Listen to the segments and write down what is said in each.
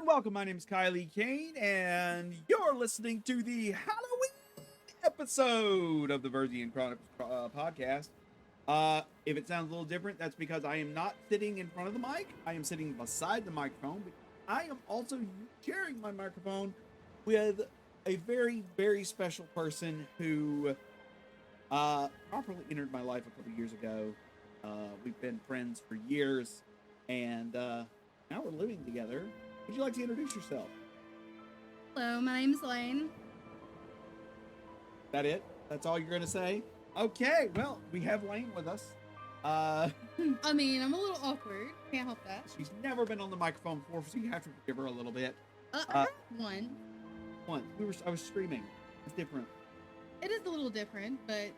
welcome. My name is Kailee Cain, and you're listening to the Halloween episode of the Virgin Chronicles podcast. If it sounds a little different, that's because I am not sitting in front of the mic. I am sitting beside the microphone. But I am also sharing my microphone with a very, very special person who properly entered my life a couple years ago. We've been friends for years, and now we're living together. Would you like to introduce yourself? Hello, my name is Layne. That it? That's all you're going to say? Okay, well, we have Layne with us. I mean, I'm a little awkward. Can't help that. She's never been on the microphone before, so you have to forgive her a little bit. I have one. I was streaming. It's different. It is a little different, but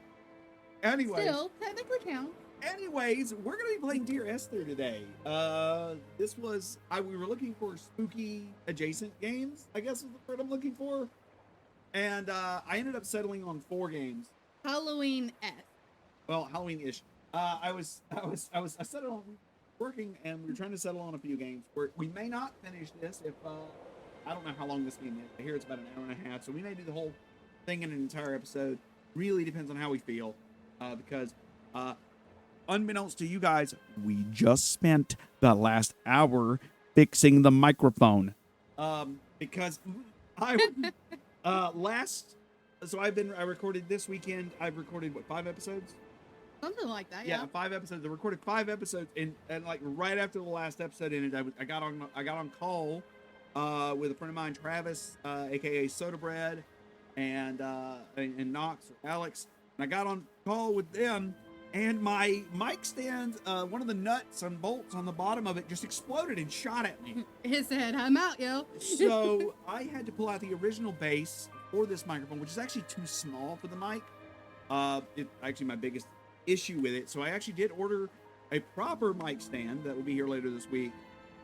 Anyway. still technically counts. Anyways, we're going to be playing Dear Esther today. We were looking for spooky adjacent games, I guess is the word I'm looking for. And I ended up settling on 4 games. Halloween-esque. Well, Halloween-ish. I settled on working, and we were trying to settle on a few games. We may not finish this if, I don't know how long this game is. I hear it's about an hour and a half, so we may do the whole thing in an entire episode. Really depends on how we feel. Because, unbeknownst to you guys, we just spent the last hour fixing the microphone. Because I recorded this weekend. I've recorded 5 episodes? Something like that, Yeah, 5 episodes. I recorded 5 episodes, and like right after the last episode ended, I got on call with a friend of mine, Travis, aka Soda Bread, and Knox or Alex, and I got on call with them. And my mic stand, one of the nuts and bolts on the bottom of it just exploded and shot at me. It said, I'm out, yo. So I had to pull out the original base for this microphone, which is actually too small for the mic. It's actually my biggest issue with it. So I actually did order a proper mic stand that will be here later this week.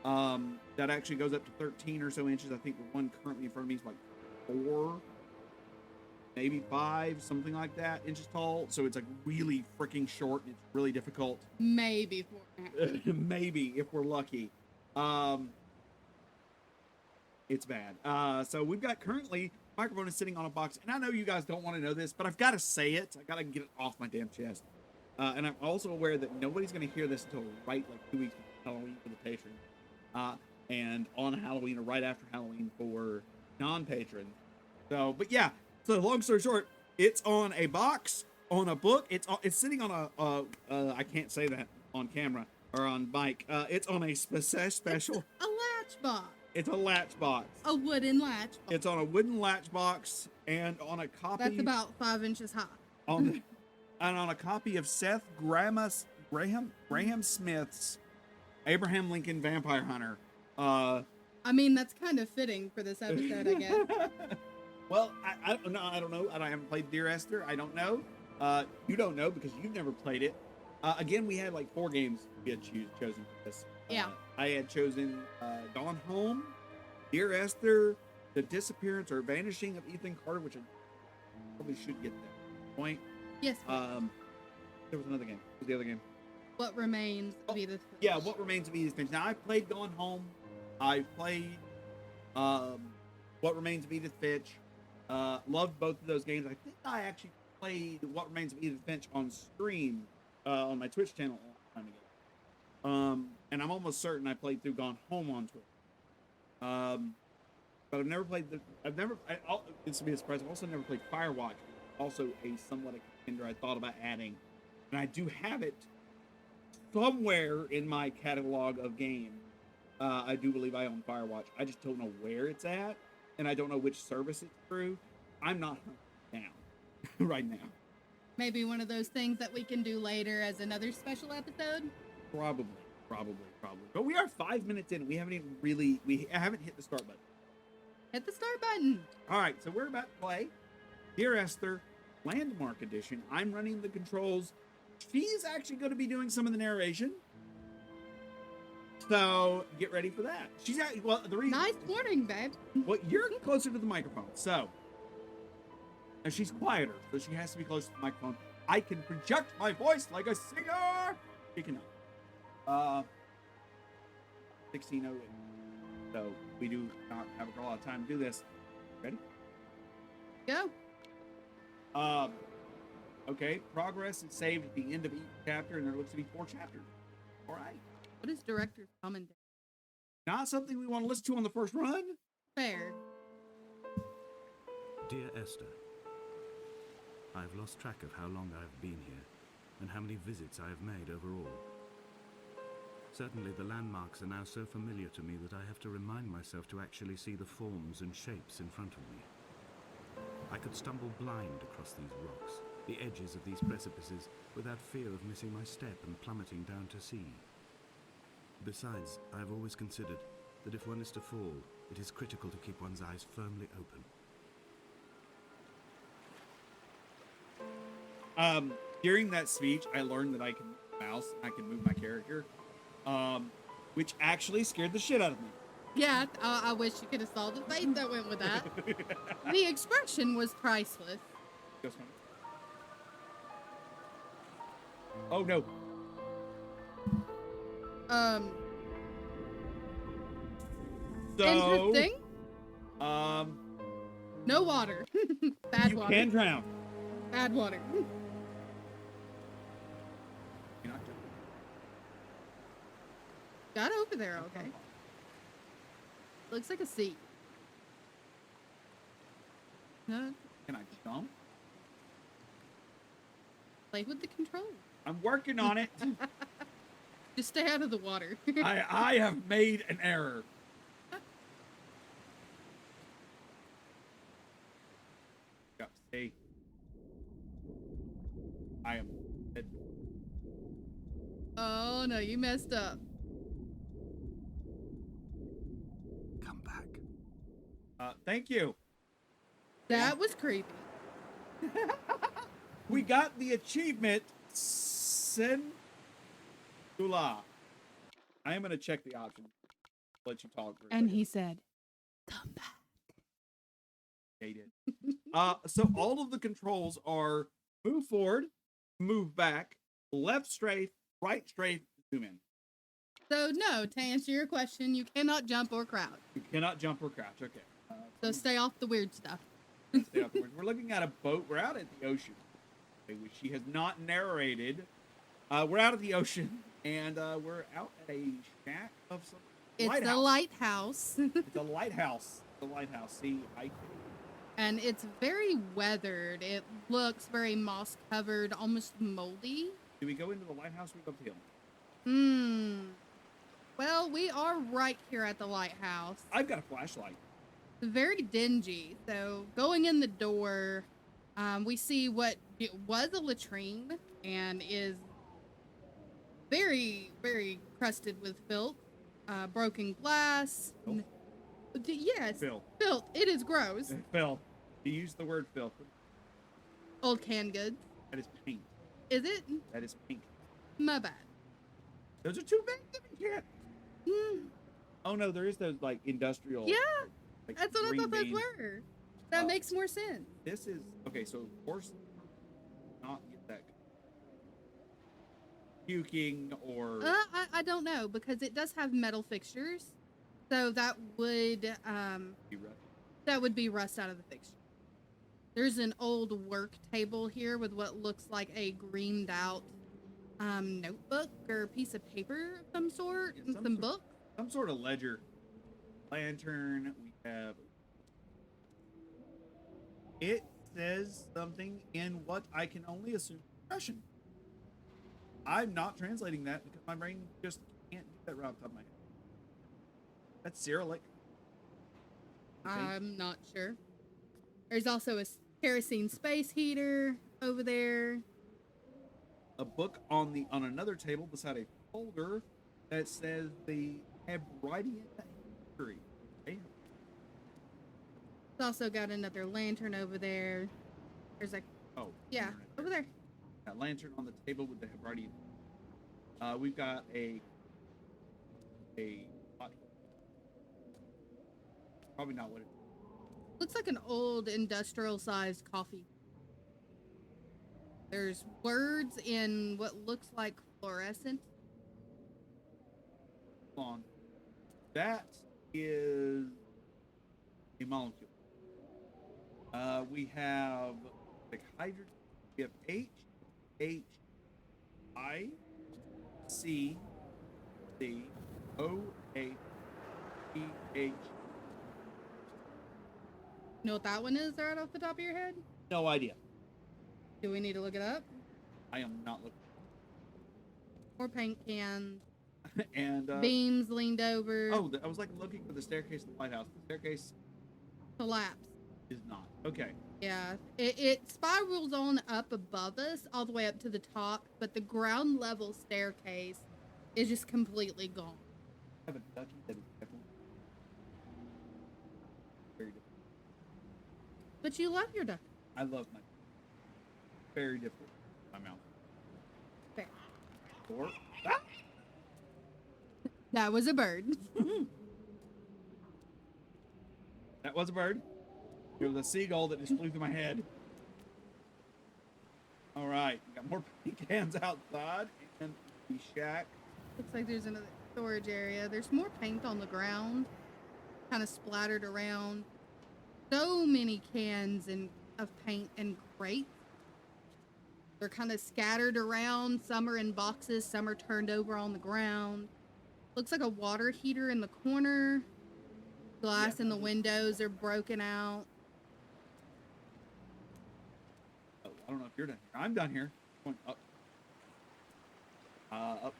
That actually goes up to 13 or so inches. I think the one currently in front of me is like 4, maybe 5, something like that, inches tall. So it's like really freaking short, and it's really difficult. Maybe 4. Maybe if we're lucky. It's bad. So we've got currently microphone is sitting on a box, and I know you guys don't want to know this, but I've got to say it. I got to get it off my damn chest. And I'm also aware that nobody's going to hear this until right like 2 weeks before Halloween for the patrons, and on Halloween or right after Halloween for non-patrons. So, but yeah. So long story short, it's on a box, on a book. It's sitting on I can't say that on camera or on mic. It's on a special. A latch box. It's a latch box. A wooden latch box. It's on a wooden latch box and on a copy. That's about 5 inches high. And on a copy of Seth Graham Smith's Abraham Lincoln Vampire Hunter. I mean, that's kind of fitting for this episode, I guess. Well, I don't know. I haven't played Dear Esther. I don't know. You don't know because you've never played it. Again, we had like 4 games we had chosen for this. Yeah. I had chosen Gone Home, Dear Esther, The Disappearance or Vanishing of Ethan Carter, which I probably should get that point. Yes. There was another game. What was the other game? What Remains of Edith Finch. Yeah, What Remains of Edith Finch. Now, I've played Gone Home. I've played What Remains of Edith Finch. Loved both of those games. I think I actually played What Remains of Edith Finch on stream on my Twitch channel a long time ago. And I'm almost certain I played through Gone Home on Twitch. But I've never played it's to be a surprise. I've also never played Firewatch. Also a somewhat a contender I thought about adding. And I do have it somewhere in my catalog of games. I do believe I own Firewatch. I just don't know where it's at. And I don't know which service it's through. I'm not down right now. Maybe one of those things that we can do later as another special episode? Probably. But we are 5 minutes in. We haven't hit the start button. Hit the start button. All right, so we're about to play Dear Esther Landmark Edition. I'm running the controls. She's actually going to be doing some of the narration. So get ready for that. She's at, well, the reason. Nice morning, babe. Well, you're closer to the microphone, so. And she's quieter, so she has to be close to the microphone. I can project my voice like a singer. She cannot. 1608. So we do not have a lot of time to do this. Ready? Go. Okay. Progress is saved at the end of each chapter, and there looks to be 4 chapters. All right. What is director's commentary? Not something we want to listen to on the first run. Fair. Dear Esther, I've lost track of how long I have been here and how many visits I have made overall. Certainly the landmarks are now so familiar to me that I have to remind myself to actually see the forms and shapes in front of me. I could stumble blind across these rocks, the edges of these precipices, without fear of missing my step and plummeting down to sea. Besides, I have always considered that if one is to fall, it is critical to keep one's eyes firmly open. During that speech, I learned that I can mouse, I can move my character, which actually scared the shit out of me. Yeah, I wish you could have saw the face that went with that. The expression was priceless. Just one. Oh no. So, Interesting. No water. Bad you water. can drown. Bad water. You're not Got over there, okay. Looks like a sea. No, Can I jump? play with the controls. I'm working on it. Just stay out of the water. I have made an error. Got to stay. I am dead. Oh no, you messed up. Come back. Thank you. That was creepy. We got the achievement. Sendula. I am gonna check the options. Let you talk. For a And second. he said, "Come back." Yeah, he did. So all of the controls are move forward, move back, left strafe, right strafe, zoom in. So no, to answer your question, you cannot jump or crouch. You cannot jump or crouch. Okay. So stay off the weird stuff. Stay off the words. We're looking at a boat. We're out at the ocean, which she has not narrated. We're out at the ocean, and we're out at a shack of some It's lighthouse. a lighthouse. It's a lighthouse. The lighthouse. See, And it's very weathered. It looks very moss covered, almost moldy. do we go into the lighthouse or go up the hill? Well, we are right here at the lighthouse. I've got a flashlight. It's very dingy. So going in the door, we see what it was a latrine and is very, very crusted with filth, broken glass. Filth? Yes, Filth. filth. It is gross. Filth. You used the word filth. Old canned goods. That is paint. Is it? That is pink. My bad. Those are too big to be here. Hmm. Oh no, there is those like industrial. Yeah, like, that's what I green thought those beans. were. That makes more sense. This is okay. So of course, not get that puking or I don't know because it does have metal fixtures, so that would be rough. that would be rust out of the fixture. There's an old work table here with what looks like a greened out notebook or piece of paper of some sort, Yeah, and some some sort- books. Some sort of ledger. Lantern. We have. It says something in what I can only assume is Russian. I'm not translating that because my brain just can't do that right off the top of my head. That's Cyrillic. Okay. I'm not sure. There's also a kerosene space heater over there. A book on another table beside a folder that says the Hebridean history. Okay. It's also got another lantern over there. There's a Oh, yeah internet over there. That lantern on the table with the Hebridean. We've got a pot. Probably not what it is. Looks like an old industrial-sized coffee. There's words in what looks like fluorescent. Hold on. That is a molecule. We have like hydrogen. We have H, H, I, C, C, O, H, E, H. You know what that one is right off the top of your head? No idea. Do we need to look it up? I am not looking. More paint cans, And beams leaned over, oh, I was like looking for the staircase to the White House. The staircase collapse. is not. Okay. Yeah, it spirals on up above us all the way up to the top, but the ground level staircase is just completely gone. I have a ducky that is definitely very difficult. But you love your duck. I love my very difficult. My mouth. Fair. Or ah! That was a bird. That was a bird. It was a seagull that just flew through my head. All right, we got more paint cans outside and the shack. Looks like there's another storage area. There's more paint on the ground, kind of splattered around. So many cans of paint and crates. They're kind of scattered around. Some are in boxes, some are turned over on the ground. Looks like a water heater in the corner. Glass in the windows are broken out. Oh, I don't know if you're done here. I'm done here. Going up. Up.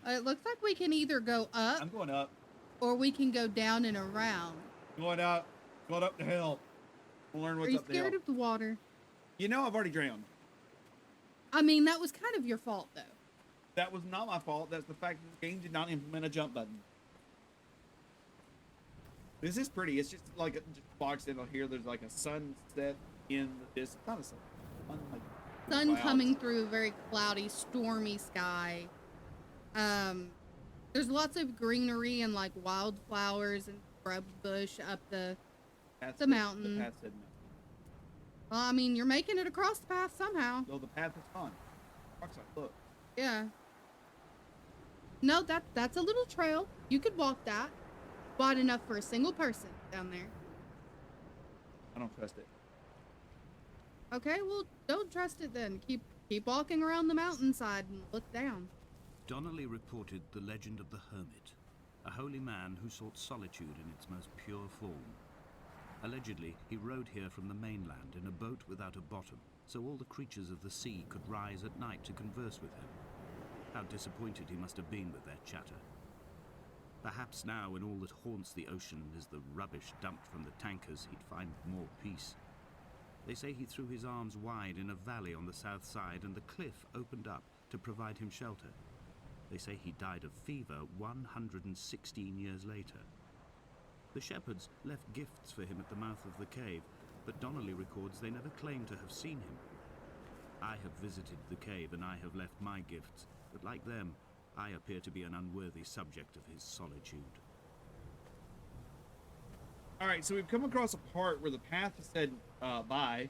It looks like we can either go up I'm going up. or we can go down and around. Going up. Going up the hill. We'll learn Are what's you up the hill. scared of the water? You know, I've already drowned. I mean, that was kind of your fault, though. That was not my fault. That's the fact that the game did not implement a jump button. This is pretty. It's just like just boxed in here. There's like a sunset in this. Not a sun. Like Sun clouds. coming through a very cloudy, stormy sky. There's lots of greenery and like wildflowers and scrub bush up the mountain. The path said no. Well, I mean, you're making it across the path somehow. No, the path is gone. Look. Yeah. No, that's a little trail. You could walk that. Wide enough for a single person down there. I don't trust it. Okay, well, don't trust it then. Keep walking around the mountainside and look down. Donnelly reported the legend of the hermit, a holy man who sought solitude in its most pure form. Allegedly, he rode here from the mainland in a boat without a bottom, so all the creatures of the sea could rise at night to converse with him. How disappointed he must have been with their chatter. Perhaps now, when all that haunts the ocean is the rubbish dumped from the tankers, he'd find more peace. They say he threw his arms wide in a valley on the south side, and the cliff opened up to provide him shelter. They say he died of fever 116 years later. The shepherds left gifts for him at the mouth of the cave, but Donnelly records they never claimed to have seen him. I have visited the cave and I have left my gifts, but like them, I appear to be an unworthy subject of his solitude. All right, so we've come across a part where the path has said bye,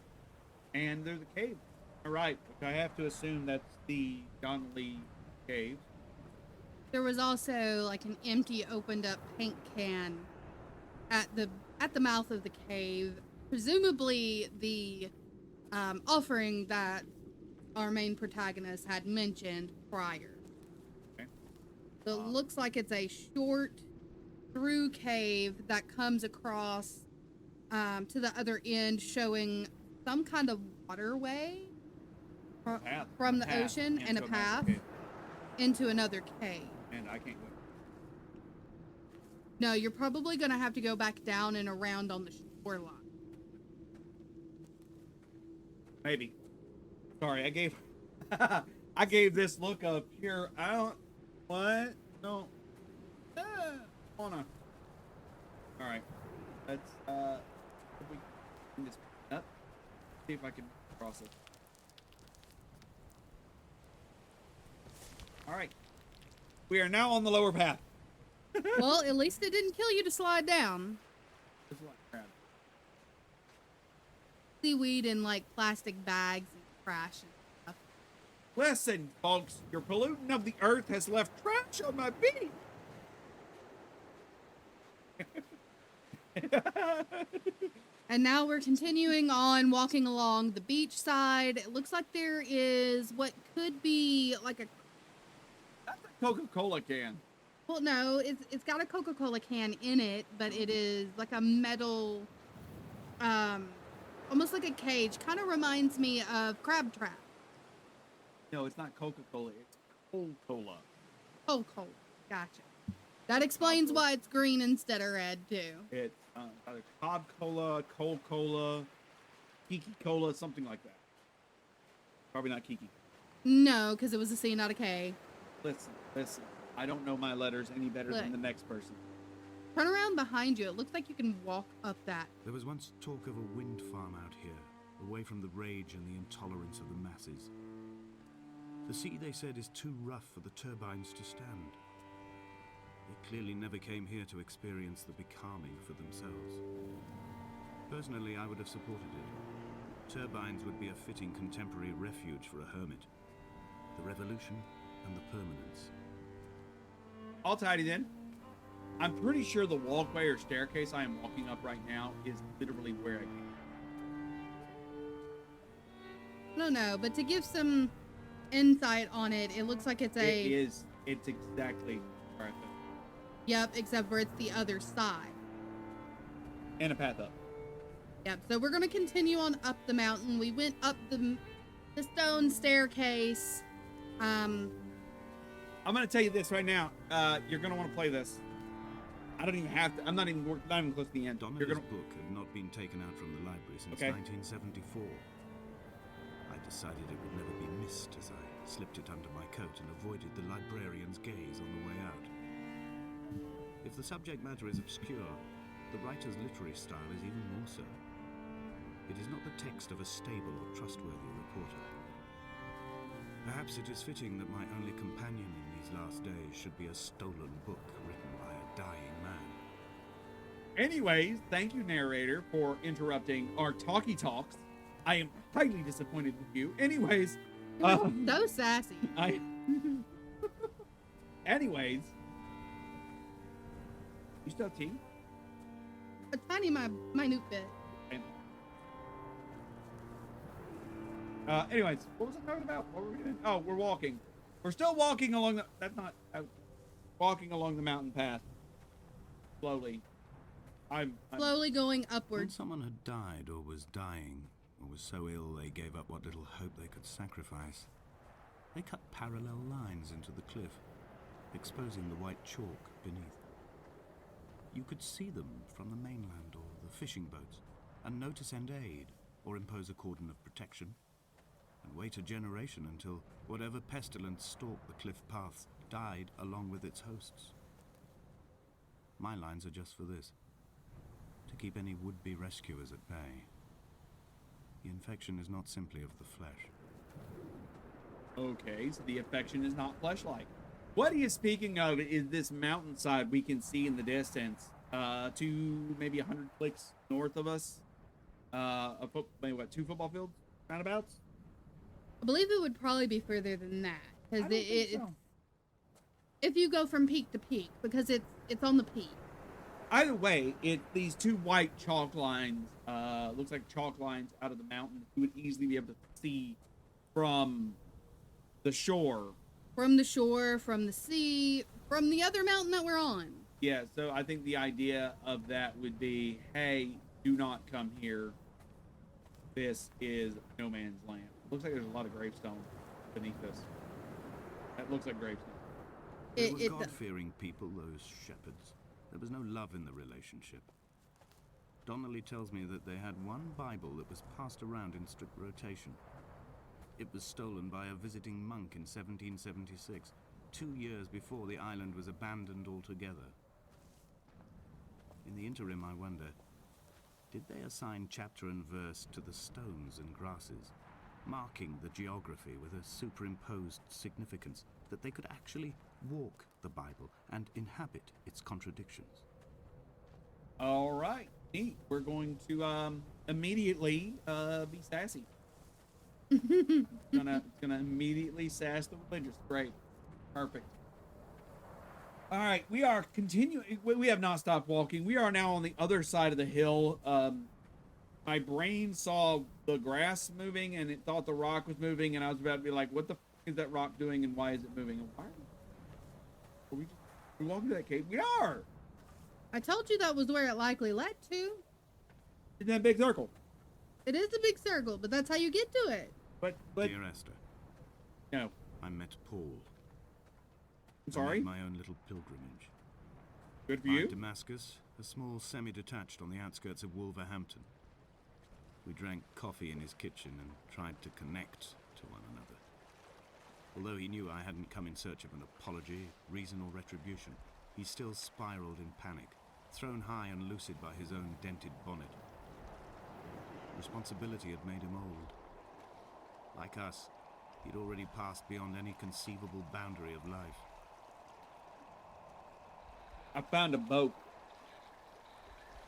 and there's a cave. All right, which I have to assume that's the Donnelly cave. There was also like an empty, opened up paint can at the mouth of the cave, presumably the offering that our main protagonist had mentioned prior. Okay. So it looks like it's a short through cave that comes across to the other end, showing some kind of waterway from the ocean and a path into another cave. And I can't go. No, you're probably going to have to go back down and around on the shoreline. Maybe. Sorry, I gave this look of pure. I don't. What? No. Wanna. All right. Let's if we can just up. See if I can cross it. All right. We are now on the lower path. Well, at least it didn't kill you to slide down. This is like crap. Seaweed in like plastic bags and trash and stuff. Listen, folks, your polluting of the earth has left trash on my beach. And now we're continuing on, walking along the beach side. It looks like there is what could be like a, That's a Coca-Cola can. well, no, it's got a Coca-Cola can in it, but it is like a metal, almost like a cage. Kind of reminds me of Crab Trap. No, it's not Coca-Cola. It's Coca-Cola. Coca-Cola. Gotcha. That explains Coca-Cola. why it's green instead of red, too. It's either Cob Cola, Cold Cola, Kiki Cola, something like that. Probably not Kiki. No, because it was a C, not a K. Listen. I don't know my letters any better than Look. the next person. Turn around behind you. It looks like you can walk up that. There was once talk of a wind farm out here, away from the rage and the intolerance of the masses. The sea, they said, is too rough for the turbines to stand. They clearly never came here to experience the becalming for themselves. Personally, I would have supported it. Turbines would be a fitting contemporary refuge for a hermit. The revolution and the permanence. All tidy then. I'm pretty sure the walkway or staircase I am walking up right now is literally where I came. No, but to give some insight on it, it looks like it's a... It is. It's exactly where I fell. Yep, except for it's the other side. And a path up. Yep, so we're going to continue on up the mountain. We went up the stone staircase. I'm going to tell you this right now. You're going to want to play this. I don't even have to. I'm not even close to the end. Donnelly's book had not been taken out from the library since 1974. I decided it would never be missed as I slipped it under my coat and avoided the librarian's gaze on the way out. If the subject matter is obscure, the writer's literary style is even more so. It is not the text of a stable or trustworthy reporter. Perhaps it is fitting that my only companion in these last days should be a stolen book written by a dying man. Anyways, thank you, narrator, for interrupting our talkie talks. I am highly disappointed with you. Anyways, So sassy. Anyways, you still have tea? A tiny, minute bit. Anyways, what was I talking about? What were we doing? Oh, we're walking. We're still walking along the... That's not... walking along the mountain path. Slowly. I'm Slowly going When upwards. someone had died or was dying, or was so ill they gave up what little hope they could sacrifice, they cut parallel lines into the cliff, exposing the white chalk beneath. You could see them from the mainland or the fishing boats, and know to send aid or impose a cordon of protection, and wait a generation until whatever pestilence stalked the cliff paths died along with its hosts. My lines are just for this, to keep any would-be rescuers at bay. The infection is not simply of the flesh. Okay, so the affection is not flesh-like. What he is speaking of is this mountainside we can see in the distance, to maybe 100 clicks north of us. Maybe what, 2 football fields, roundabouts? I believe it would probably be further than that. I Because don't think so. if you go from peak to peak, because it's on the peak. Either way, these 2 white chalk lines, looks like chalk lines out of the mountain. You would easily be able to see from the shore. From the shore, from the sea, from the other mountain that we're on. Yeah, so I think the idea of that would be, hey, do not come here. This is no man's land. Looks like there's a lot of gravestones beneath this. That looks like gravestones. They were God-fearing people, those shepherds. There was no love in the relationship. Donnelly tells me that they had one Bible that was passed around in strict rotation. It was stolen by a visiting monk in 1776, 2 years before the island was abandoned altogether. In the interim, I wonder, did they assign chapter and verse to the stones and grasses, marking the geography with a superimposed significance that they could actually walk the Bible and inhabit its contradictions? All right, neat. We're going to immediately be sassy. It's gonna immediately sass the religious. Great, perfect. All right, we are continuing. We have not stopped walking. We are now on the other side of the hill. My brain saw the grass moving, and it thought the rock was moving, and I was about to be like, "What the f is that rock doing, and why is it moving? And why are we walking to that cave? We are I told you that was where it likely led to. in that big circle." It is a big circle, but that's how you get to it. But Dear Esther, no, I met Paul. I'm I sorry. made my own little pilgrimage. Good for By you. Damascus, a small semi-detached on the outskirts of Wolverhampton. We drank coffee in his kitchen and tried to connect to one another. Although he knew I hadn't come in search of an apology, reason or retribution, he still spiraled in panic, thrown high and lucid by his own dented bonnet. Responsibility had made him old. Like us, he'd already passed beyond any conceivable boundary of life. I found a boat.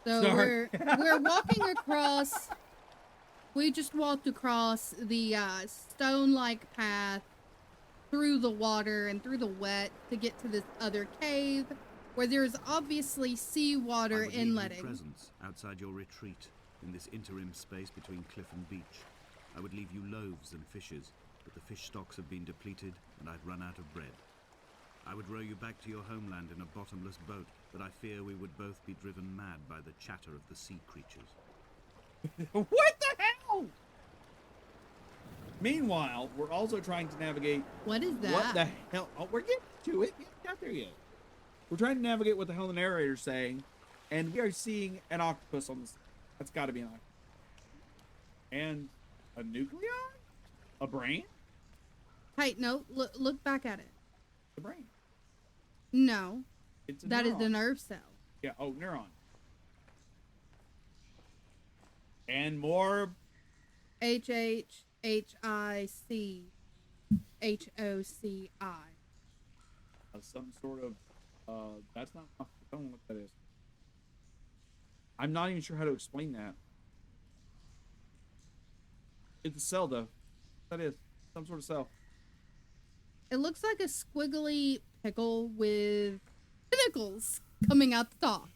So Sorry. we're walking across. We just walked across the stone-like path through the water and through the wet to get to this other cave, where there's obviously seawater I would leave you inletting. presents outside your retreat in this interim space between cliff and beach. I would leave you loaves and fishes, but the fish stocks have been depleted and I'd run out of bread. I would row you back to your homeland in a bottomless boat, but I fear we would both be driven mad by the chatter of the sea creatures. What the hell? Meanwhile, we're also trying to navigate. What is that? What the hell? Oh, we're getting to it. We haven't got there yet. We're trying to navigate what the hell the narrator's saying, and we are seeing an octopus on this. That's got to be an octopus. And a nucleon? A brain? Hey, no, look back at it. A brain. No, It's a that is neuron. the nerve cell. Yeah, oh, neuron. And more. HHHICHOCI. Some sort of. That's not. I don't know what that is. I'm not even sure how to explain that. It's a cell, though. That is some sort of cell. It looks like a squiggly pickle with tentacles coming out the top.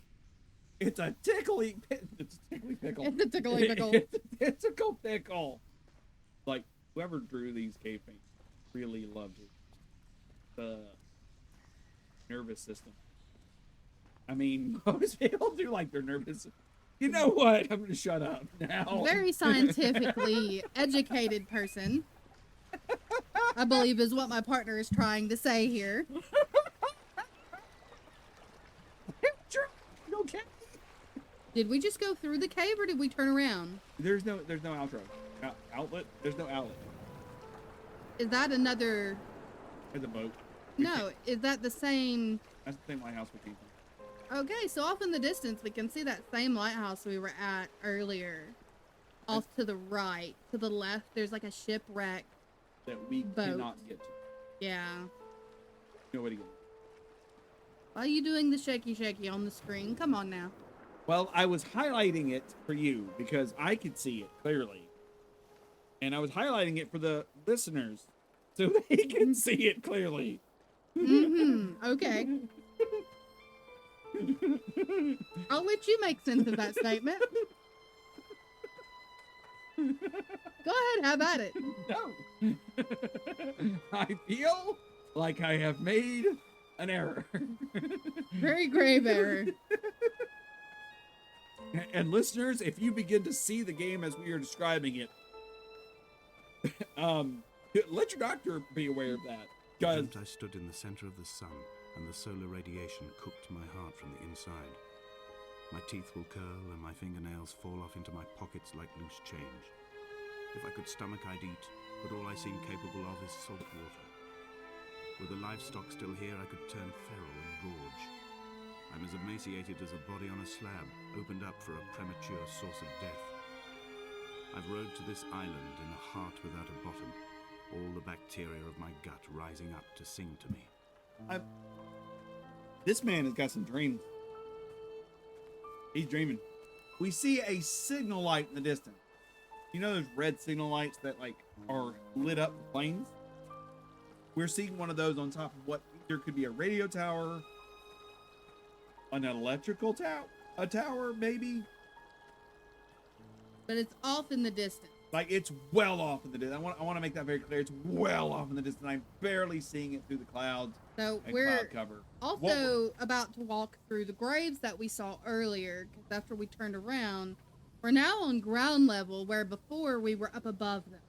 It's a tickly. It's a tickly pickle. It's a tickly pickle. It's a tickle pickle. Like whoever drew these cave paintings really loved it. The nervous system. I mean, most people do like their nervous. You know what? I'm gonna shut up now. Very scientifically educated person, I believe, is what my partner is trying to say here. Okay. Did we just go through the cave or did we turn around? There's no outro. Outlet. There's no outlet. Is that another? There's a boat. No, is that the same? That's the same lighthouse we came from. Okay, so off in the distance, we can see that same lighthouse we were at earlier. Off to the right, to the left, there's like a shipwreck. That we Boat. cannot get to. Yeah. Nobody get. Why are you doing the shaky on the screen? Come on now. Well, I was highlighting it for you because I could see it clearly. And I was highlighting it for the listeners so they can see it clearly. Mm-hmm. Okay. I'll let you make sense of that statement. Go ahead, have at it. No. I feel like I have made an error. Very grave error. And listeners, if you begin to see the game as we are describing it, let your doctor be aware of that. Because I stood in the center of the sun, and the solar radiation cooked my heart from the inside. My teeth will curl, and my fingernails fall off into my pockets like loose change. If I could stomach, I'd eat, but all I seem capable of is salt water. Were the livestock still here, I could turn feral and gorge. I'm as emaciated as a body on a slab, opened up for a premature source of death. I've rowed to this island in a heart without a bottom, all the bacteria of my gut rising up to sing to me. this man has got some dreams. He's dreaming. We see a signal light in the distance. You know those red signal lights that like are lit up planes? We're seeing one of those on top of what either could be a radio tower an electrical tower, maybe. But it's off in the distance. Like, it's well off in the distance. I want to make that very clear. It's well off in the distance. I'm barely seeing it through the clouds. So and we're cloud cover. also about to walk through the graves that we saw earlier, because after we turned around, we're now on ground level, where before we were up above them.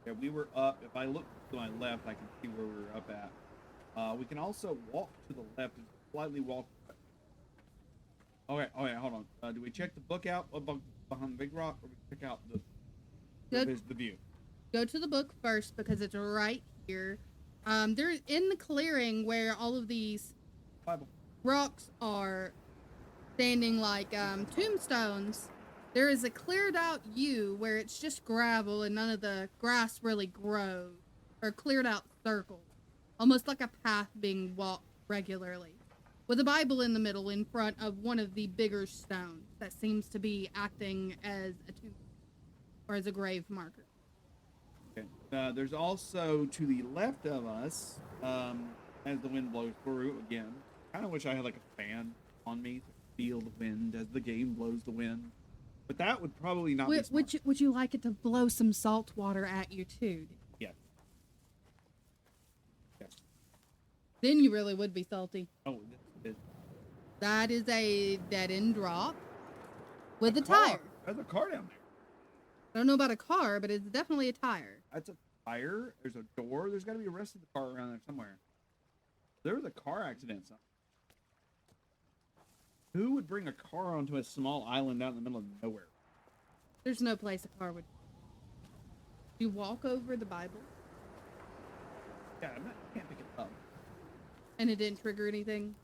Yeah, we were up. If I look to my left, I can see where we were up at. We can also walk to the left and slightly walk. Okay, hold on. Do we check the book out behind the big rock, or we check out the view? Go to the book first, because it's right here. They're in the clearing where all of these Bible. rocks are standing like tombstones. There is a cleared out U where it's just gravel and none of the grass really grows, or cleared out circle, almost like a path being walked regularly, with a Bible in the middle in front of one of the bigger stones that seems to be acting as a tomb or as a grave marker. Okay. There's also to the left of us, as the wind blows through again. Kind of wish I had like a fan on me to feel the wind as the game blows the wind. But that would probably not be smart. Would you like it to blow some salt water at you too? Yes. Yes. Then you really would be salty. Oh, That is a dead-end drop with a car. tire. There's a car down there. I don't know about a car, but it's definitely a tire. That's a tire. There's a door. There's got to be the rest of the car around there somewhere. There was a car accident. Who would bring a car onto a small island out in the middle of nowhere? There's no place a car would. You walk over the Bible, Yeah, I can't pick it up. and it didn't trigger anything.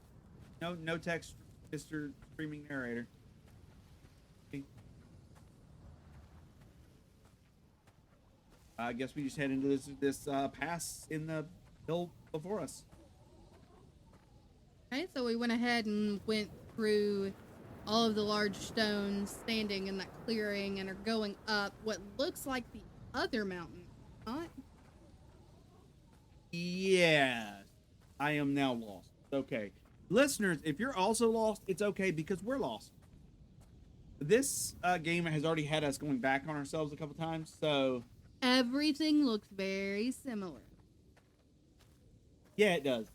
No text, Mr. Streaming Narrator. Okay. I guess we just head into this pass in the hill before us. Okay, so we went ahead and went through all of the large stones standing in that clearing and are going up what looks like the other mountain, right? Yeah, I am now lost. Okay. Listeners, if you're also lost, it's okay because we're lost. This game has already had us going back on ourselves a couple times, so... Everything looks very similar. Yeah, it does.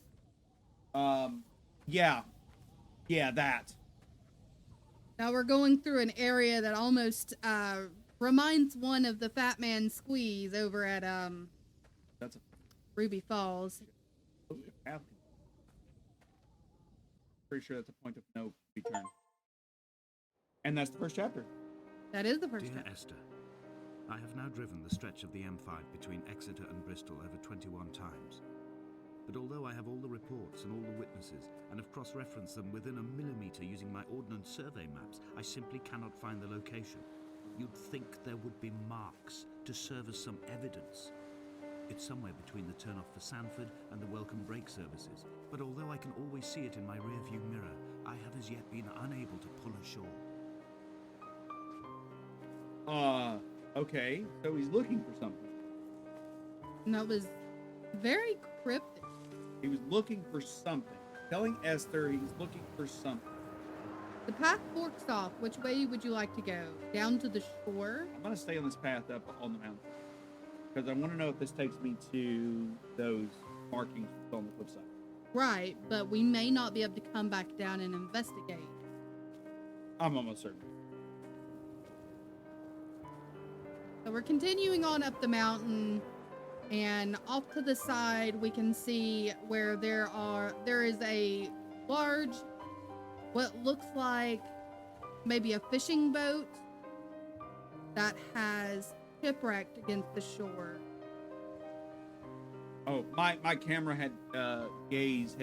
Yeah, that. Now we're going through an area that almost reminds one of the Fat Man Squeeze over at That's a Ruby Falls. path. Pretty sure that's a point of no return. And that's the first chapter. That is the first Dear chapter. Esther, I have now driven the stretch of the M5 between Exeter and Bristol over 21 times. But although I have all the reports and all the witnesses, and have cross-referenced them within a millimetre using my Ordnance Survey maps, I simply cannot find the location. You'd think there would be marks to serve as some evidence. It's somewhere between the turn-off for Sanford and the welcome brake services, but although I can always see it in my rear-view mirror, I have as yet been unable to pull ashore. Okay, so he's looking for something. And that was very cryptic. He was looking for something. Telling Esther he's looking for something. The path forks off. Which way would you like to go? Down to the shore? I'm gonna stay on this path up on the mountain. Because I want to know if this takes me to those markings on the flip side. Right, but we may not be able to come back down and investigate. I'm almost certain. So we're continuing on up the mountain, and off to the side we can see where there is a large, what looks like maybe a fishing boat that has shipwrecked against the shore. Oh, my camera had gazed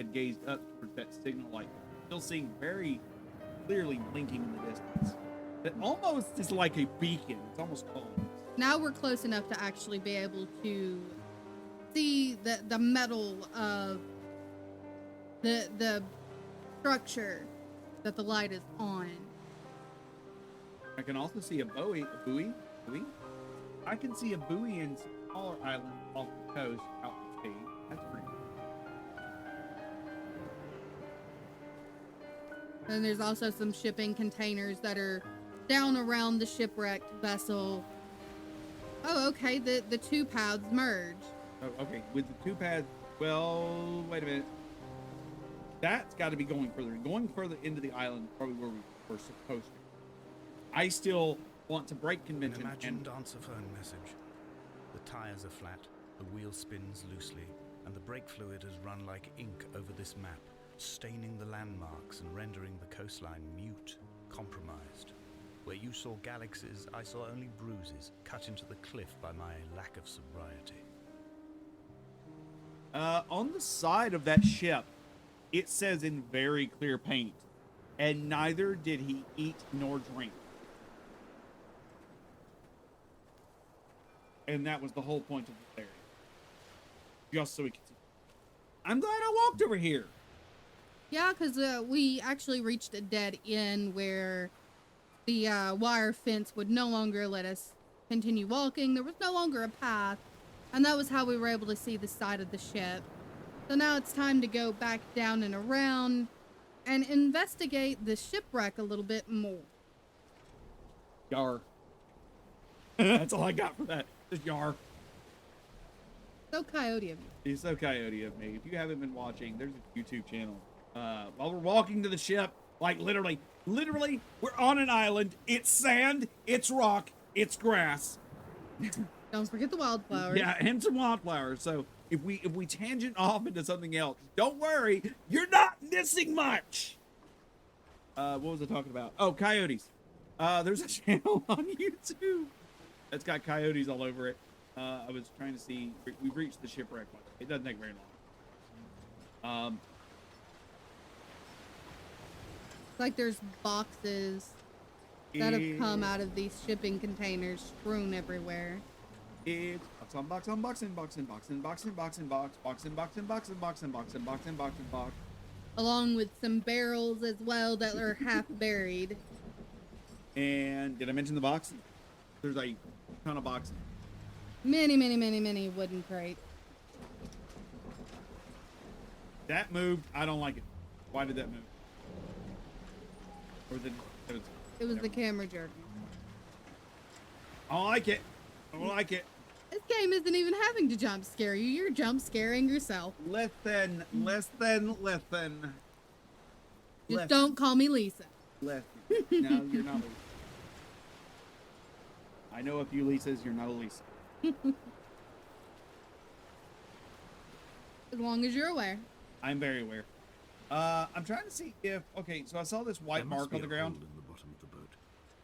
up towards that signal light, still seeing very clearly blinking in the distance. It almost is like a beacon. It's almost called. Now we're close enough to actually be able to see the metal of the structure that the light is on. I can also see a buoy. I can see a buoy in some smaller island off the coast out to sea. That's pretty cool. And there's also some shipping containers that are down around the shipwrecked vessel. Oh, okay. The two paths merge. Oh, okay, with the two paths. Well, wait a minute. That's got to be going further. Going further into the island, probably where we were supposed to. I still want to break An convention imagined answer phone message. The tires are flat, the wheel spins loosely, and the brake fluid has run like ink over this map, staining the landmarks and rendering the coastline mute, compromised. Where you saw galaxies, I saw only bruises cut into the cliff by my lack of sobriety. On the side of that ship, it says in very clear paint, and neither did he eat nor drink. And that was the whole point of the area. Just so we could see. I'm glad I walked over here. Yeah, because we actually reached a dead end where the wire fence would no longer let us continue walking. There was no longer a path, and that was how we were able to see the side of the ship. So now it's time to go back down and around and investigate the shipwreck a little bit more. Yar. That's all I got for that. Just yar. So coyote of you. He's so coyote of me. If you haven't been watching, there's a YouTube channel. While we're walking to the ship, like literally, we're on an island. It's sand, it's rock, it's grass. Don't forget the wildflowers. Yeah, and some wildflowers. So if we tangent off into something else, don't worry, you're not missing much. What was I talking about? Oh, coyotes. There's a channel on YouTube that's got coyotes all over it. I was trying to see. We've reached the shipwreck one. It doesn't take very long. It's like there's boxes that have come out of these shipping containers strewn everywhere. It's box on box on box on box on box on box on box box on box on box on box on box on box on box on box. Along with some barrels as well that are half buried. And did I mention the box? There's a ton of boxes. Many, many, many, many wooden crates. That moved. I don't like it. Why did that move? Or did It was the camera jerk. I don't like it. I don't like it. This game isn't even having to jump scare you. You're jump scaring yourself. Less than. Just don't call me Lisa. Less. No, you're not Lisa. I know a few Lisas. You're not a Lisa. As long as you're aware. I'm very aware. I'm trying to see if. Okay, so I saw this white There must mark be on the a ground. hole in the bottom of the boat.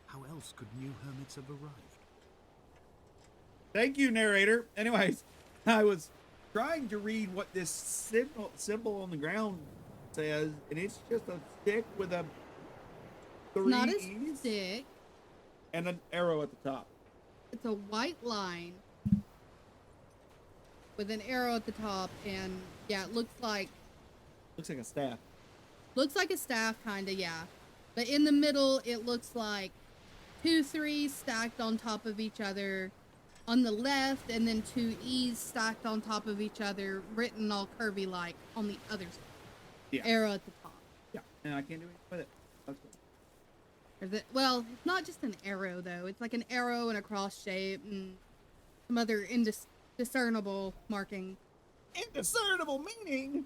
How else could new hermits have arrived? Thank you, narrator. Anyways, I was trying to read what this symbol on the ground says, and it's just a stick with a three Not a E's stick. and an arrow at the top. It's a white line with an arrow at the top, and yeah, it looks like Looks like a staff. a staff, kinda, yeah. But in the middle, it looks like 2 3s stacked on top of each other on the left, and then 2 E's stacked on top of each other, written all curvy like on the other side. Yeah. Arrow at the top. Yeah, and I can't do anything with it. That's cool. Well, it's not just an arrow though. It's like an arrow and a cross shape and some other indiscernible marking. Indiscernible meaning.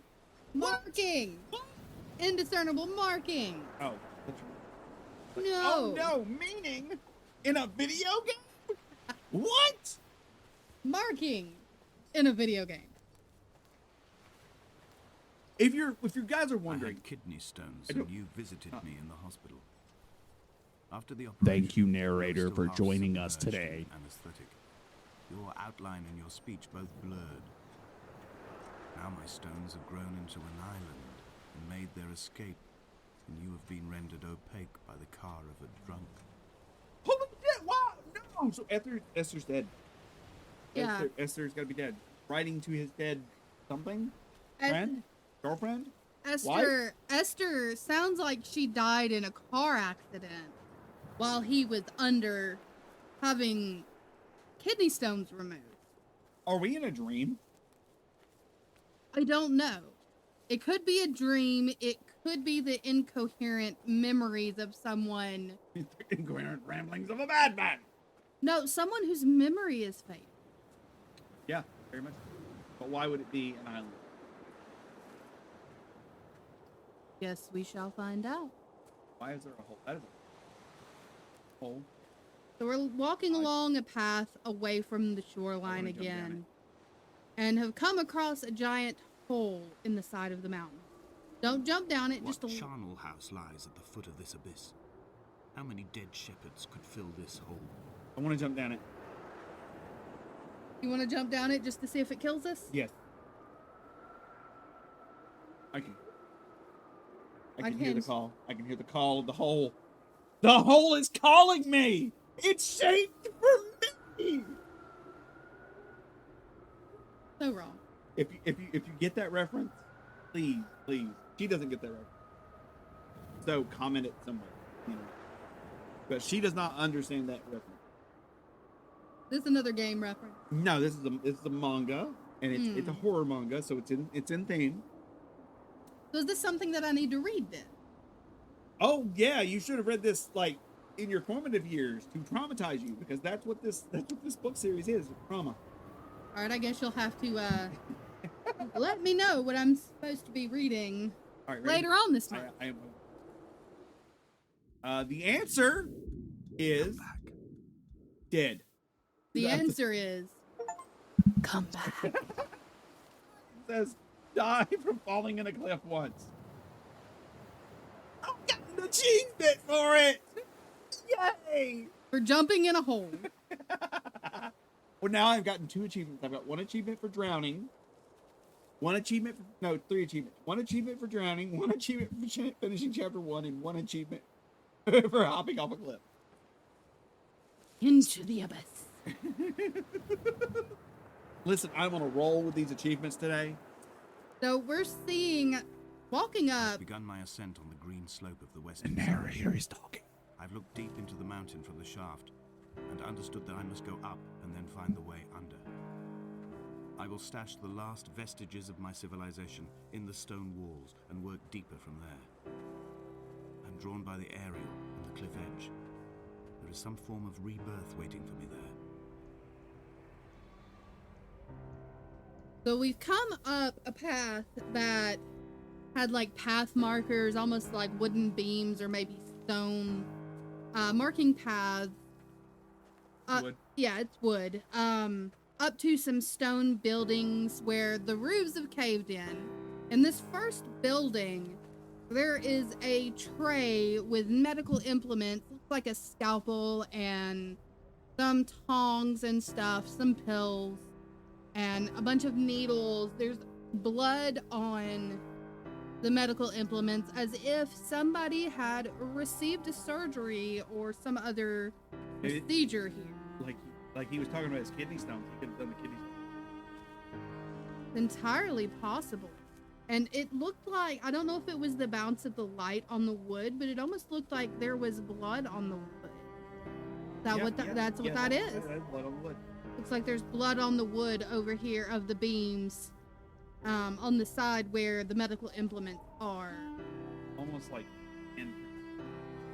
Marking. Indiscernible marking. Oh, that's right. No. Oh no, meaning in a video game? What? Marking in a video game. If you guys are I wondering, had kidney stones, I don't- and you visited me in the hospital. After the operation, Thank you, there narrator, was for still half joining us submerged in today. Anesthetic. Your outline and your speech both blurred. Now my stones have grown into an island and made their escape, and you have been rendered opaque by the car of a drunk. holy shit! Wow, no. So Esther's dead. Yeah. Esther's gotta be dead. Writing to his dead something. Friend, girlfriend. Esther sounds like she died in a car accident while he was under having kidney stones removed. Are we in a dream? I don't know. It could be a dream. It could be the incoherent memories of someone. The incoherent ramblings of a madman. No, someone whose memory is fake. Yeah, very much. But why would it be an island? Guess we shall find out. Why is there a hole? That is a hole. So we're walking along a path away from the shoreline again, and have come across a giant hole in the side of the mountain. Don't jump down it, What just a charnel house lies at the foot of this abyss? How many dead shepherds could fill this hole? I want to jump down it. You want to jump down it just to see if it kills us? Yes. I can hear the can't. call. I can hear the call of the hole. The hole is calling me! It's shaped for me! So wrong. If you get that reference, please. She doesn't get that reference. So comment it somewhere. You know. But she does not understand that reference. This is another game reference. No, this is a manga, and it's a horror manga, so it's in theme. So is this something that I need to read then? Oh yeah, you should have read this like in your formative years to traumatize you, because that's what this book series is, trauma. All right, I guess you'll have to let me know what I'm supposed to be reading All right, ready? later on this month. I am. The answer is dead. The That's- answer is come back. It says die from falling in a cliff once. I got an achievement for it! Yay! For jumping in a hole. Well, now I've gotten 2 achievements. I've got 1 achievement for drowning. 3 achievements. 1 achievement for drowning, 1 achievement for finishing chapter 1, and 1 achievement for hopping off a cliff. Into the abyss. Listen, I'm on a roll with these achievements today. So we're walking up. I've begun my ascent on the green slope of the The western narrator is talking. I've looked deep into the mountain from the shaft and understood that I must go up and then find the way under. I will stash the last vestiges of my civilization in the stone walls and work deeper from there. I'm drawn by the aerial and the cliff edge. There is some form of rebirth waiting for me there. So we've come up a path that had like path markers, almost like wooden beams or maybe stone, marking paths. Wood. Yeah, it's wood. Up to some stone buildings where the roofs have caved in. In this first building, there is a tray with medical implements, looks like a scalpel and some tongs and stuff, some pills, and a bunch of needles. There's blood on the medical implements as if somebody had received a surgery or some other procedure here. Like he was talking about his kidney stones. He could have done the kidney stones. Entirely possible. And it looked like, I don't know if it was the bounce of the light on the wood, but it almost looked like there was blood on the wood. That's what that is. That's blood on wood. Looks like there's blood on the wood over here of the beams, on the side where the medical implements are. Almost like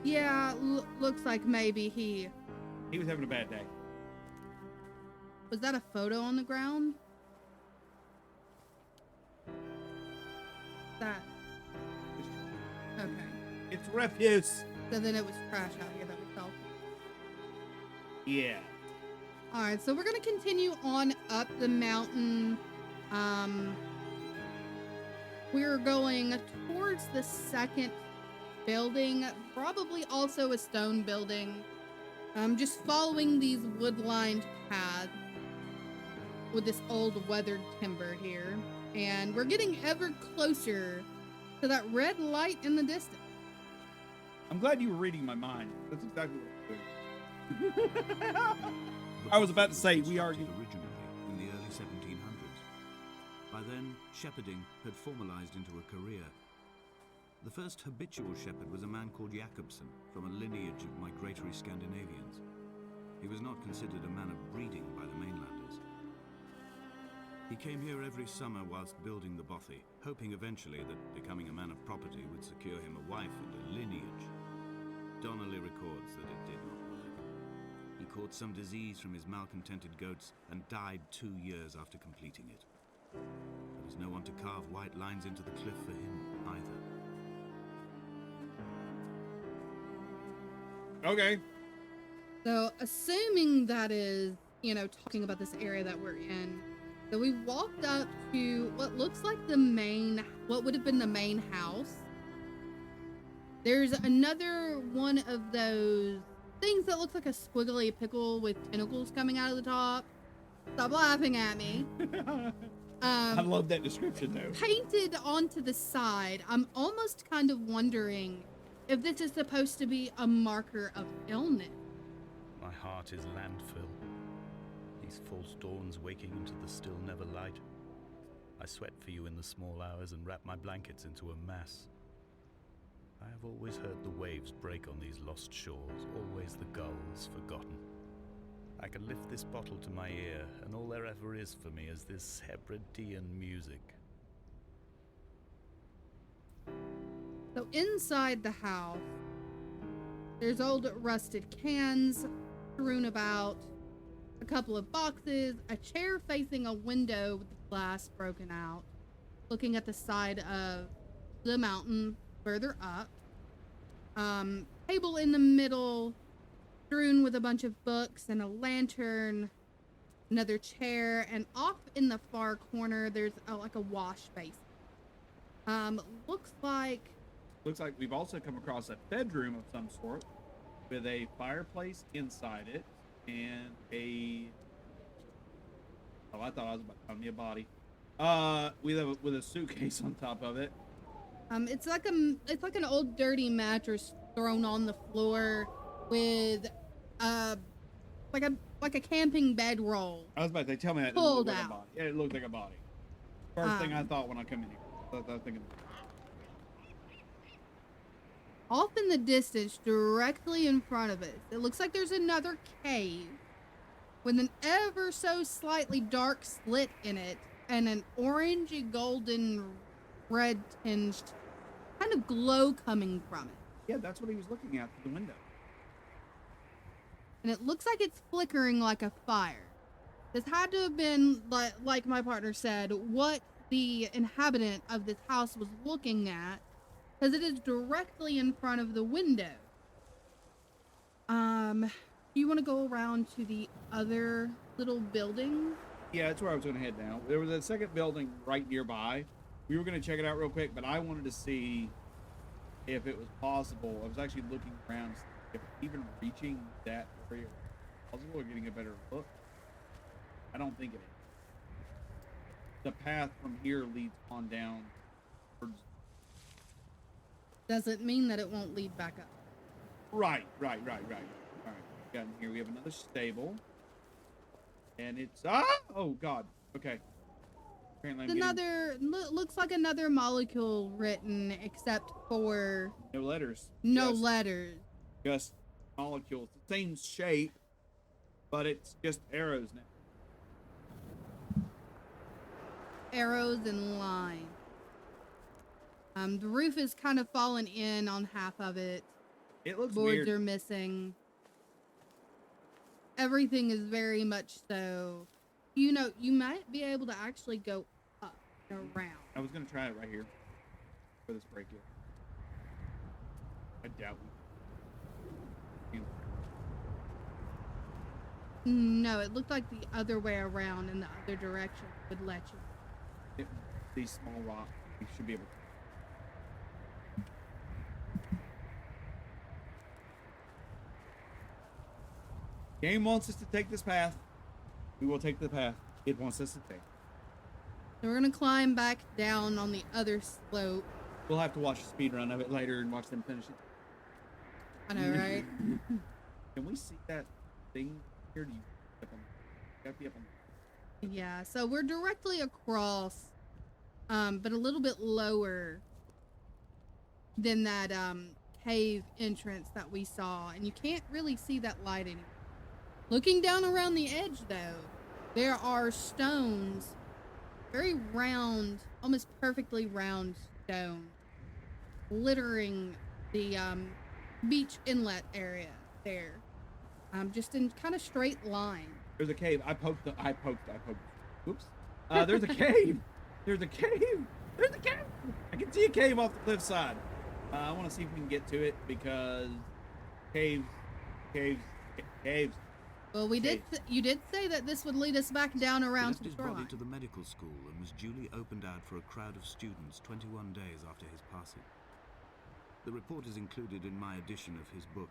Yeah, looks like maybe he was having a bad day. Was that a photo on the ground? That. Okay. It's refuse. So then it was trash out here that we felt. Yeah. Alright, so we're gonna continue on up the mountain. We're going towards the second building, probably also a stone building. Just following these wood-lined paths with this old weathered timber here. And we're getting ever closer to that red light in the distance. I'm glad you were reading my mind. That's exactly what I was doing. I was about to say, we are originally in the early 1700s. By then, shepherding had formalized into a career. The first habitual shepherd was a man called Jakobsen, from a lineage of migratory Scandinavians. He was not considered a man of breeding by the mainlanders. He came here every summer whilst building the bothy, hoping eventually that becoming a man of property would secure him a wife and a lineage. Donnelly records that it did not work. He caught some disease from his malcontented goats and died 2 years after completing it. There was no one to carve white lines into the cliff for him either. Okay. So, assuming that is, talking about this area that we're in, so we walked up to what looks like what would have been the main house. There's another one of those things that looks like a squiggly pickle with tentacles coming out of the top. Stop laughing at me. I love that description, though. Painted onto the side. I'm almost kind of wondering if this is supposed to be a marker of illness. My heart is landfill. These false dawns waking into the still never light. I sweat for you in the small hours and wrap my blankets into a mass. I have always heard the waves break on these lost shores, always the gulls forgotten. I can lift this bottle to my ear, and all there ever is for me is this Hebridean music. So inside the house, there's old rusted cans strewn about, a couple of boxes, a chair facing a window with the glass broken out, looking at the side of the mountain further up. Table in the middle, strewn with a bunch of books and a lantern, another chair, and off in the far corner, there's like a wash basin. Looks like we've also come across a bedroom of some sort with a fireplace inside it and I thought I was about to find me a body. With a suitcase on top of it. It's like an old dirty mattress thrown on the floor with like a camping bedroll. I was about to say, tell me that pulled didn't look like out. a body. Yeah, it looked like a body. First thing I thought when I come in here. I was thinking. Off in the distance, directly in front of us, it looks like there's another cave with an ever so slightly dark slit in it and an orangey golden red tinged kind of glow coming from it. Yeah, that's what he was looking at through the window. And it looks like it's flickering like a fire. This had to have been, like my partner said, what the inhabitant of this house was looking at, because it is directly in front of the window. Do you want to go around to the other little building? Yeah, that's where I was going to head now. There was a second building right nearby. We were going to check it out real quick, but I wanted to see if it was possible. I was actually looking around, if even reaching that area was possible or getting a better look. I don't think it is. The path from here leads on down towards. Doesn't mean that it won't lead back up. Right. All right, got in here. We have another stable, and it's oh god. Okay. Apparently Looks like another molecule written, except for no letters. no letters. Just molecules, the same shape, but it's just arrows now. Arrows and lines. The roof is kind of fallen in on half of it. It looks Boards weird. are missing. Everything is very much so. You might be able to actually go up and around. I was gonna try it right here for this break. I doubt we. No, it looked like the other way around in the other direction would let you. These small rocks, we should be able to. Game wants us to take this path. We will take the path it wants us to take. So we're gonna climb back down on the other slope. We'll have to watch a speed run of it later and watch them finish it. I know, right? Can we see that thing here? Do you gotta be up on? Yeah, so we're directly across, but a little bit lower than that cave entrance that we saw, and you can't really see that light anymore. Looking down around the edge, though, there are stones very round, almost perfectly round stone, littering the beach inlet area there. Just in kind of straight line. There's a cave. I poked. Oops. There's a cave. There's a cave. There's a cave. I can see a cave off the cliffside. I want to see if we can get to it because caves. Well, you did say that this would lead us back down He around left to the his body shoreline. to the medical school and was duly opened out for a crowd of students 21 days after his passing. The report is included in my edition of his book.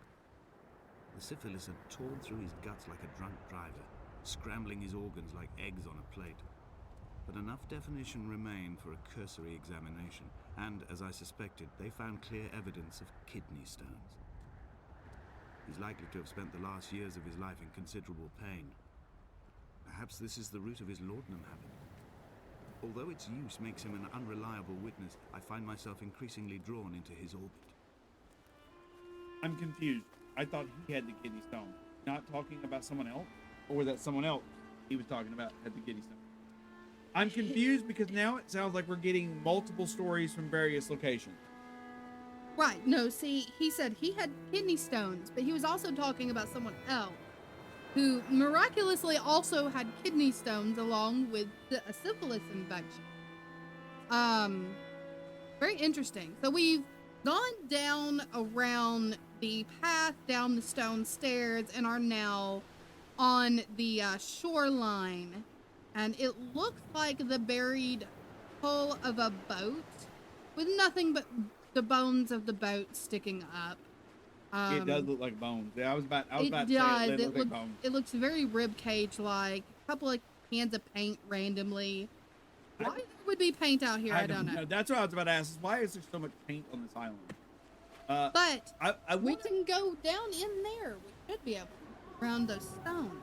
The syphilis had torn through his guts like a drunk driver, scrambling his organs like eggs on a plate. But enough definition remained for a cursory examination, and, as I suspected, they found clear evidence of kidney stones. He's likely to have spent the last years of his life in considerable pain. Perhaps this is the root of his laudanum habit. Although its use makes him an unreliable witness, I find myself increasingly drawn into his orbit. I'm confused. I thought he had the kidney stone. Not talking about someone else? Or was that someone else he was talking about had the kidney stone? I'm confused because now it sounds like we're getting multiple stories from various locations. Right. No, see, he said he had kidney stones, but he was also talking about someone else who miraculously also had kidney stones along with a syphilis infection. Very interesting. So we've gone down around the path down the stone stairs and are now on the shoreline, and it looks like the buried hull of a boat with nothing but the bones of the boat sticking up. It does look like bones. Yeah, I was about to say it looks like bones. It looks very rib cage like. A couple of cans of paint randomly. Why there would be paint out here, I don't know. That's what I was about to ask. Why is there so much paint on this island? But we wonder- can go down in there. We should be able to around those stones.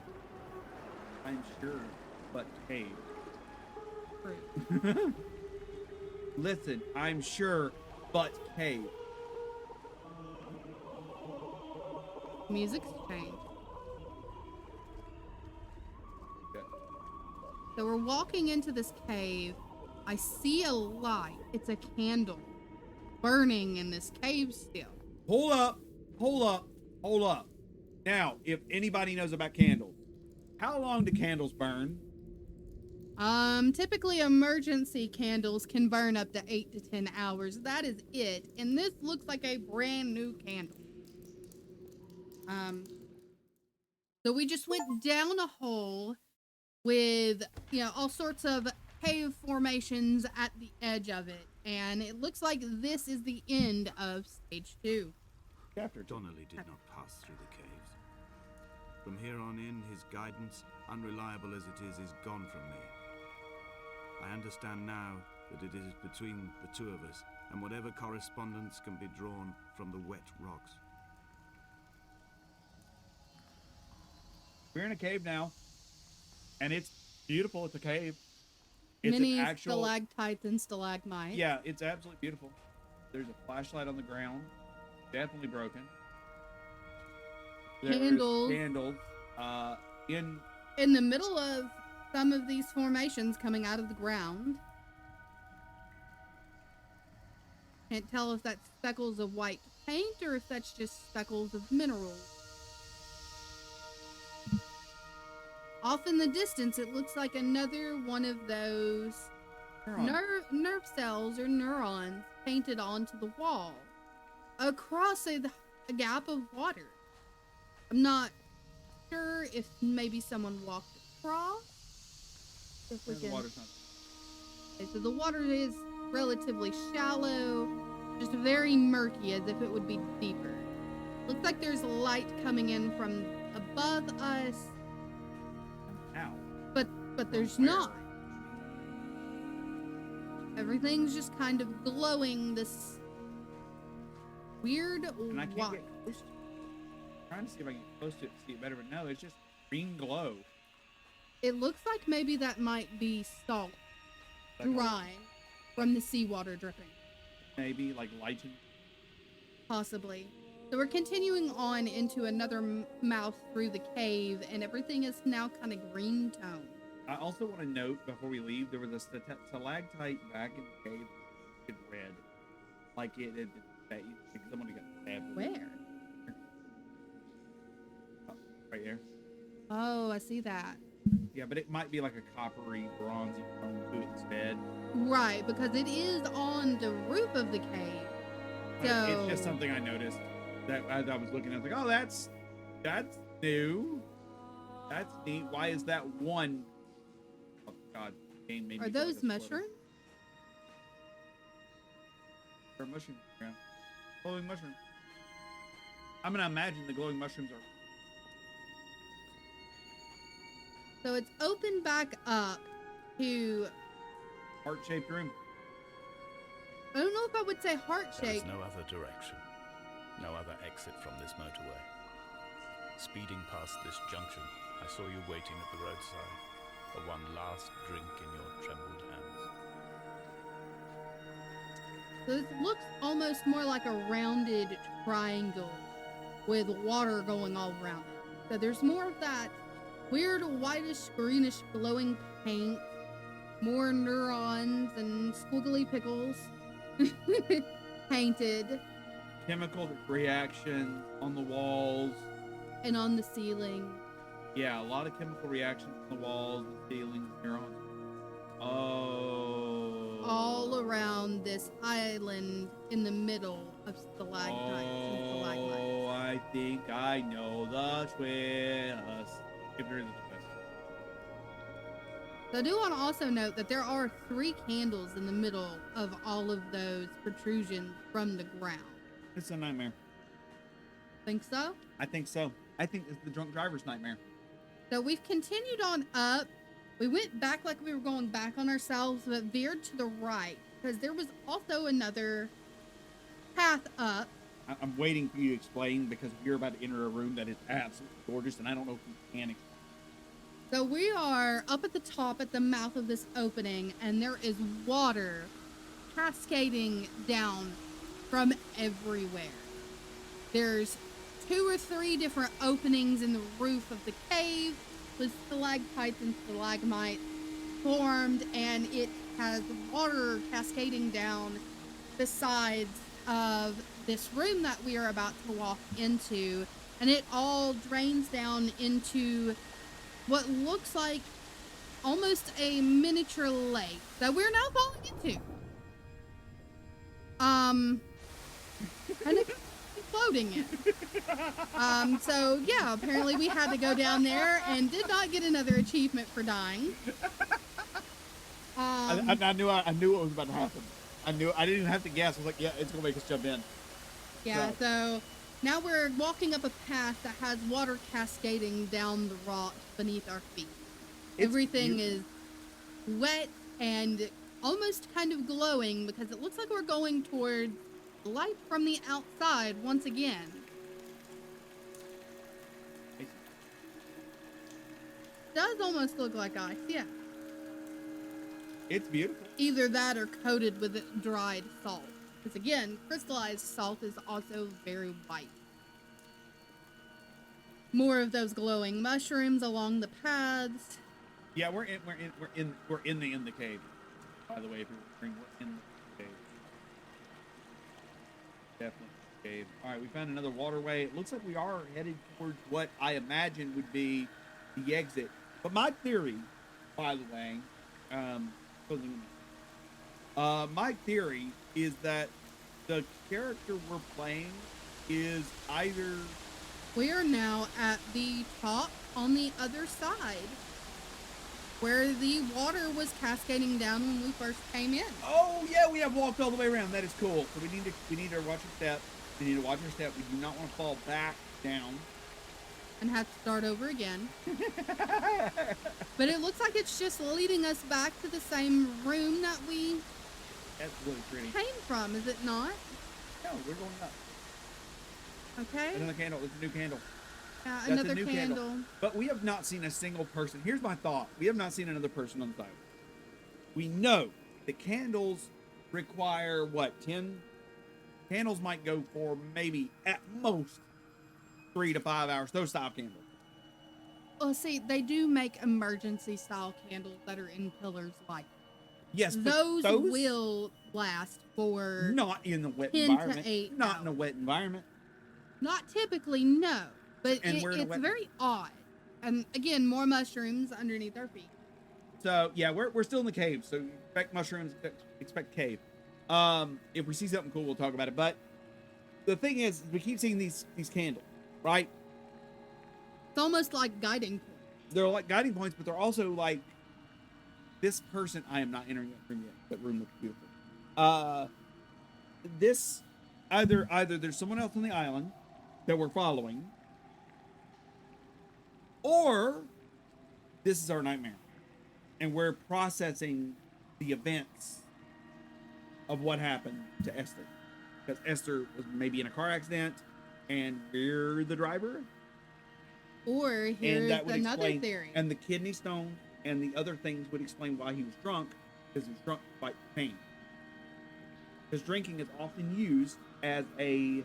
I'm sure, but cave. True. Listen, I'm sure, but cave. Music's changed. Okay. So we're walking into this cave. I see a light. It's a candle burning in this cave still. Hold up. Now, if anybody knows about candles, how long do candles burn? Typically emergency candles can burn up to 8 to 10 hours. That is it. And this looks like a brand new candle. So we just went down a hole with, all sorts of cave formations at the edge of it. And it looks like this is the end of stage 2. Chapter 2. Donnelly did not pass through the caves. From here on in, his guidance, unreliable as it is gone from me. I understand now that it is between the two of us, and whatever correspondence can be drawn from the wet rocks. We're in a cave now, and it's beautiful. It's a cave. It's Many an actual stalactites and stalagmites. Yeah, it's absolutely beautiful. There's a flashlight on the ground, definitely broken. There's Candles. In the middle of some of these formations coming out of the ground. Can't tell if that's speckles of white paint or if that's just speckles of minerals. Off in the distance, it looks like another one of those nerve cells or neurons painted onto the wall across a gap of water. I'm not sure if maybe someone walked across. If we The can. water's not. Okay, so the water is relatively shallow, just very murky, as if it would be deeper. Looks like there's light coming in from above us, Ow. but there's Where? not. Everything's just kind of glowing this weird And I can't white. get close to it. I'm trying to see if I can get close to it to see it better, but no, it's just green glow. It looks like maybe that might be salt Like drying from the seawater dripping. maybe like lichen. Possibly. So we're continuing on into another mouth through the cave, and everything is now kind of green toned. I also want to note before we leave, there was a stalactite back in the cave. It red, like it had been like someone got stabbed. Where? Oh, right here. Oh, I see that. Yeah, but it might be like a coppery, bronzy tone to it instead. Right, because it is on the roof of the cave. So It's just something I noticed that as I was looking, I was like, "Oh, that's new. That's neat. Why is that one?" Oh God, game made me are feel like those a splitter. mushrooms? Or mushrooms? Yeah, glowing mushrooms. I'm gonna imagine the glowing mushrooms are. So it's opened back up to, Heart-shaped room. I don't know if I would say heart There is shaped. no other direction, no other exit from this motorway. Speeding past this junction, I saw you waiting at the roadside for one last drink in your trembled hands. So this looks almost more like a rounded triangle with water going all around it. So there's more of that weird whitish, greenish, glowing paint, more neurons and squiggly pickles painted, Chemical reaction on the walls. and on the ceiling. Yeah, a lot of chemical reactions on the walls, the ceilings, neurons. Oh. All around this island in the middle of stalactites and stalagmites. Oh, I think I know the twist. If there is a twist. So I do want to also note that there are 3 candles in the middle of all of those protrusions from the ground. It's a nightmare. Think so? I think so. I think it's the drunk driver's nightmare. So we've continued on up. We went back like we were going back on ourselves, but veered to the right because there was also another path up. I'm waiting for you to explain because you're about to enter a room that is absolutely gorgeous, and I don't know if you can explain. So we are up at the top at the mouth of this opening, and there is water cascading down from everywhere. There's 2 or 3 different openings in the roof of the cave with stalactites and stalagmites formed, and it has water cascading down the sides of this room that we are about to walk into, and it all drains down into what looks like almost a miniature lake that we're now falling into. Kind of floating in. So yeah, apparently we had to go down there and did not get another achievement for dying. I knew what was about to happen. I didn't even have to guess. I was like, yeah, it's gonna make us jump in. Yeah, so now we're walking up a path that has water cascading down the rock beneath our feet. Everything is wet and almost kind of glowing because it looks like we're going towards light from the outside once again. Does almost look like ice, yeah. It's beautiful. Either that or coated with dried salt. Because again, crystallized salt is also very white. More of those glowing mushrooms along the paths. Yeah, we're in the cave. By the way, if you're wondering, we're in the cave. Definitely the cave. All right, we found another waterway. It looks like we are headed towards what I imagine would be the exit. But my theory, by the way, my theory is that the character we're playing is either... We are now at the top on the other side, where the water was cascading down when we first came in. Oh yeah, we have walked all the way around. That is cool. So we need to watch our step. We need to watch our step. We do not want to fall back down and have to start over again. But it looks like it's just leading us back to the same room that we That's really pretty. came from, is it not? No, we're going up. Okay. Another candle. It's a new candle. Yeah, That's a another new candle. But we have not seen a single person. Here's my thought. We have not seen another person on the side. We know that candles require, what, 10? Candles might go for maybe, at most, 3 to 5 hours. Those style candles. Oh, see, they do make emergency style candles that are in pillars like Yes, but those those will last for not in the wet 10 environment. to 8 Not in a hours. wet environment. Not typically, no, but And we're in a it's wet- very odd. And again, more mushrooms underneath our feet. So yeah, we're still in the cave. So expect mushrooms, expect cave. If we see something cool, we'll talk about it. But the thing is, we keep seeing these candles, right? It's almost like guiding points. They're like guiding points, but they're also like this person. I am not entering that room yet. That room looks beautiful. This either there's someone else on the island that we're following, or this is our nightmare, and we're processing the events of what happened to Esther, because Esther was maybe in a car accident, and we're the driver. Or And here's that would another explain, theory. and the kidney stone and the other things would explain why he was drunk, because he was drunk to fight pain. Because drinking is often used as a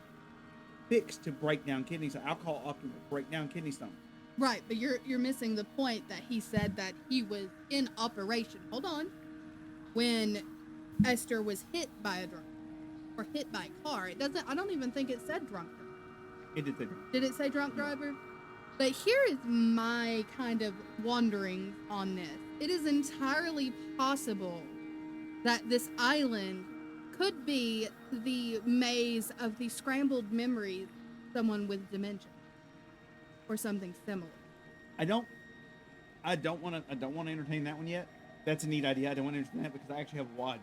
fix to break down kidneys. Alcohol often will break down kidney stones. Right, but you're missing the point that he said that he was in operation. Hold on. When Esther was hit by a drunk or hit by a car, I don't even think it said drunk driver. It did say drunk. Did it say drunk driver? But here is my kind of wondering on this. It is entirely possible that this island could be the maze of the scrambled memories of someone with dementia or something similar. I don't want to entertain that one yet. That's a neat idea. I don't want to entertain that because I actually have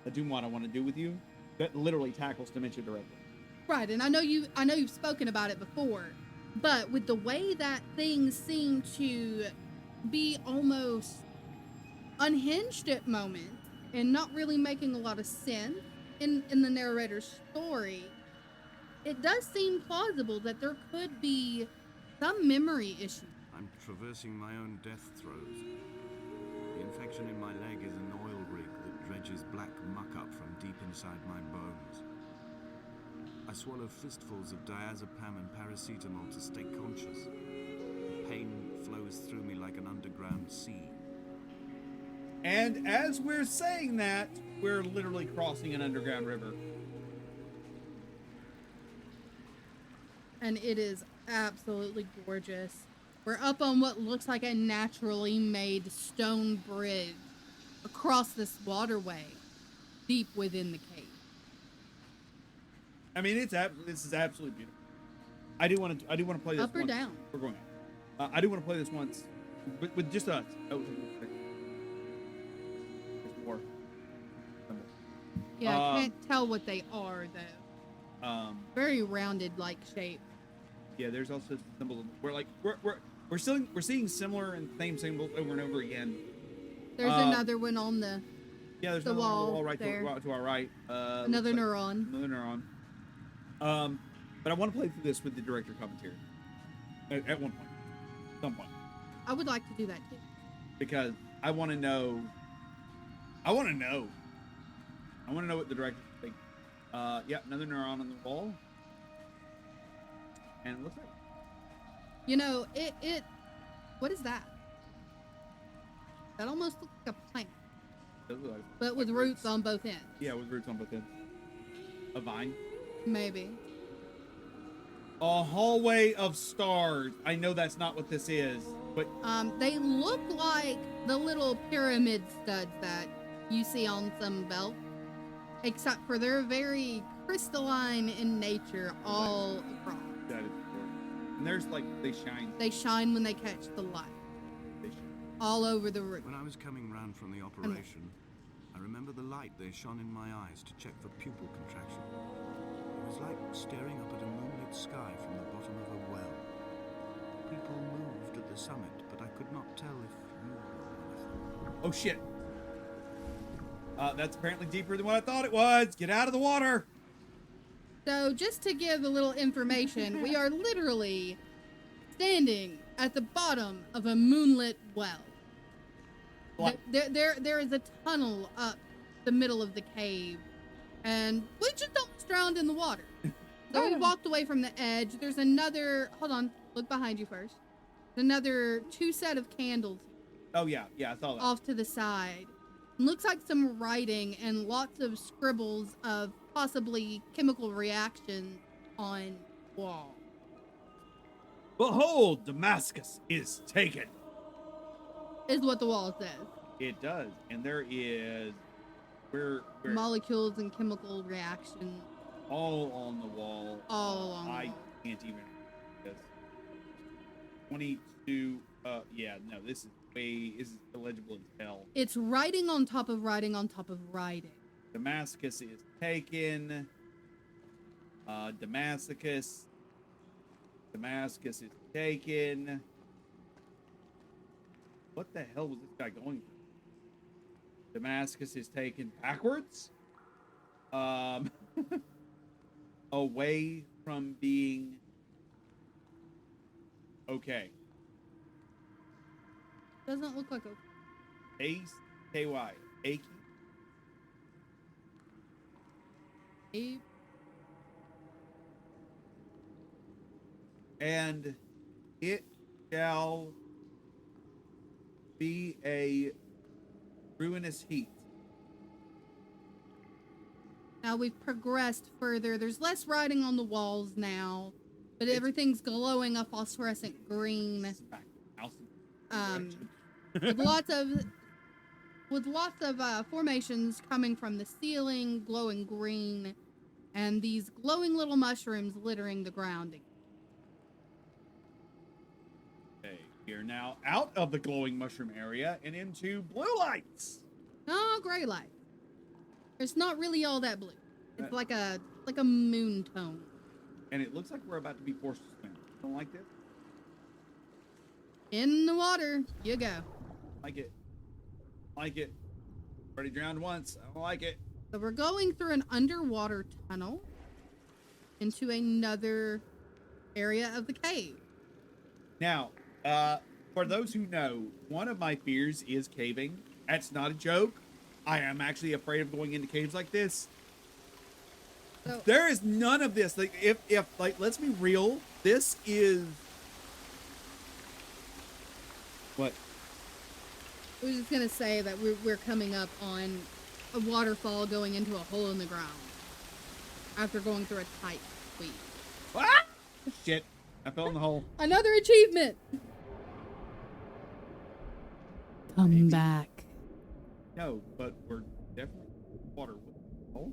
a Doom wad I want to do with you that literally tackles dementia directly. Right, and I know you've spoken about it before, but with the way that things seem to be almost unhinged at moments and not really making a lot of sense in the narrator's story, it does seem plausible that there could be some memory issue. I'm traversing my own death throes. The infection in my leg is an oil rig that dredges black muck up from deep inside my bones. I swallow fistfuls of diazepam and paracetamol to stay conscious. Pain flows through me like an underground sea. And as we're saying that, we're literally crossing an underground river. And it is absolutely gorgeous. We're up on what looks like a naturally made stone bridge across this waterway deep within the cave. I mean, this is absolutely beautiful. I do want to play this Up or once. down? We're going up. I do want to play this once with just us. Oh, there's more. Yeah, I can't tell what they are though. Very rounded like shape. Yeah, there's also symbols. We're seeing similar and same symbols over and over again. There's another one on the There's the another one on the wall wall right there. to our right. Another looks like neuron. Another neuron. But I want to play through this with the director commentary at one point, some point, I would like to do that too. because I want to know. I want to know what the director thinks. Yeah, another neuron on the wall, and it looks like. You know, it what is that? That almost looks like a plant, Does look like, but with like roots on both ends. Yeah, with roots on both ends. A vine. Maybe. A hallway of stars. I know that's not what this is, but They look like the little pyramid studs that you see on some belts, except for they're very crystalline in nature all across. that is true. And there's like they shine. They shine when they catch the light, They shine. all over the roof. When I was coming round from the operation, I remember the light they shone in my eyes to check for pupil contraction. It was like staring up at a moonlit sky from the bottom of a well. People moved at the summit, but I could not tell if you were one of them. Oh shit. That's apparently deeper than what I thought it was. Get out of the water. So, just to give a little information, we are literally standing at the bottom of a moonlit well. What? There is a tunnel up the middle of the cave, and we just almost drowned in the water. So we walked away from the edge. There's another. Hold on, look behind you first. Another 2 set of candles Oh, yeah. Yeah, I saw that. off to the side. Looks like some writing and lots of scribbles of possibly chemical reactions on wall. Behold, Damascus is taken. Is what the wall says. It does. And there is... We're Molecules and chemical reactions all on the wall. all along the I wall. can't even... This. 22... yeah, no, this is illegible as hell. It's writing on top of writing on top of writing. Damascus is taken. Damascus is taken. What the hell was this guy going for? Damascus is taken backwards. Away from being okay. Doesn't look like a Ace, KY, Aki. A. And it shall be a ruinous heat. Now we've progressed further. There's less writing on the walls now, but everything's glowing a phosphorescent green. With lots of formations coming from the ceiling, glowing green, and these glowing little mushrooms littering the ground. Okay, we are now out of the glowing mushroom area and into blue lights. Oh, gray light. It's not really all that blue. It's like a moon tone. And it looks like we're about to be forced to swim. Don't like this? In the water, you go. Like it. Like it. Already drowned once. I don't like it. So we're going through an underwater tunnel into another area of the cave. Now, for those who know, one of my fears is caving. That's not a joke. I am actually afraid of going into caves like this. So, there is none of this. Like, if like, let's be real. This is what? I was just gonna say that we're coming up on a waterfall going into a hole in the ground after going through a tight squeeze. Ah! Shit! I fell in the hole. Another achievement. Come back. No, but we're definitely water. Oh.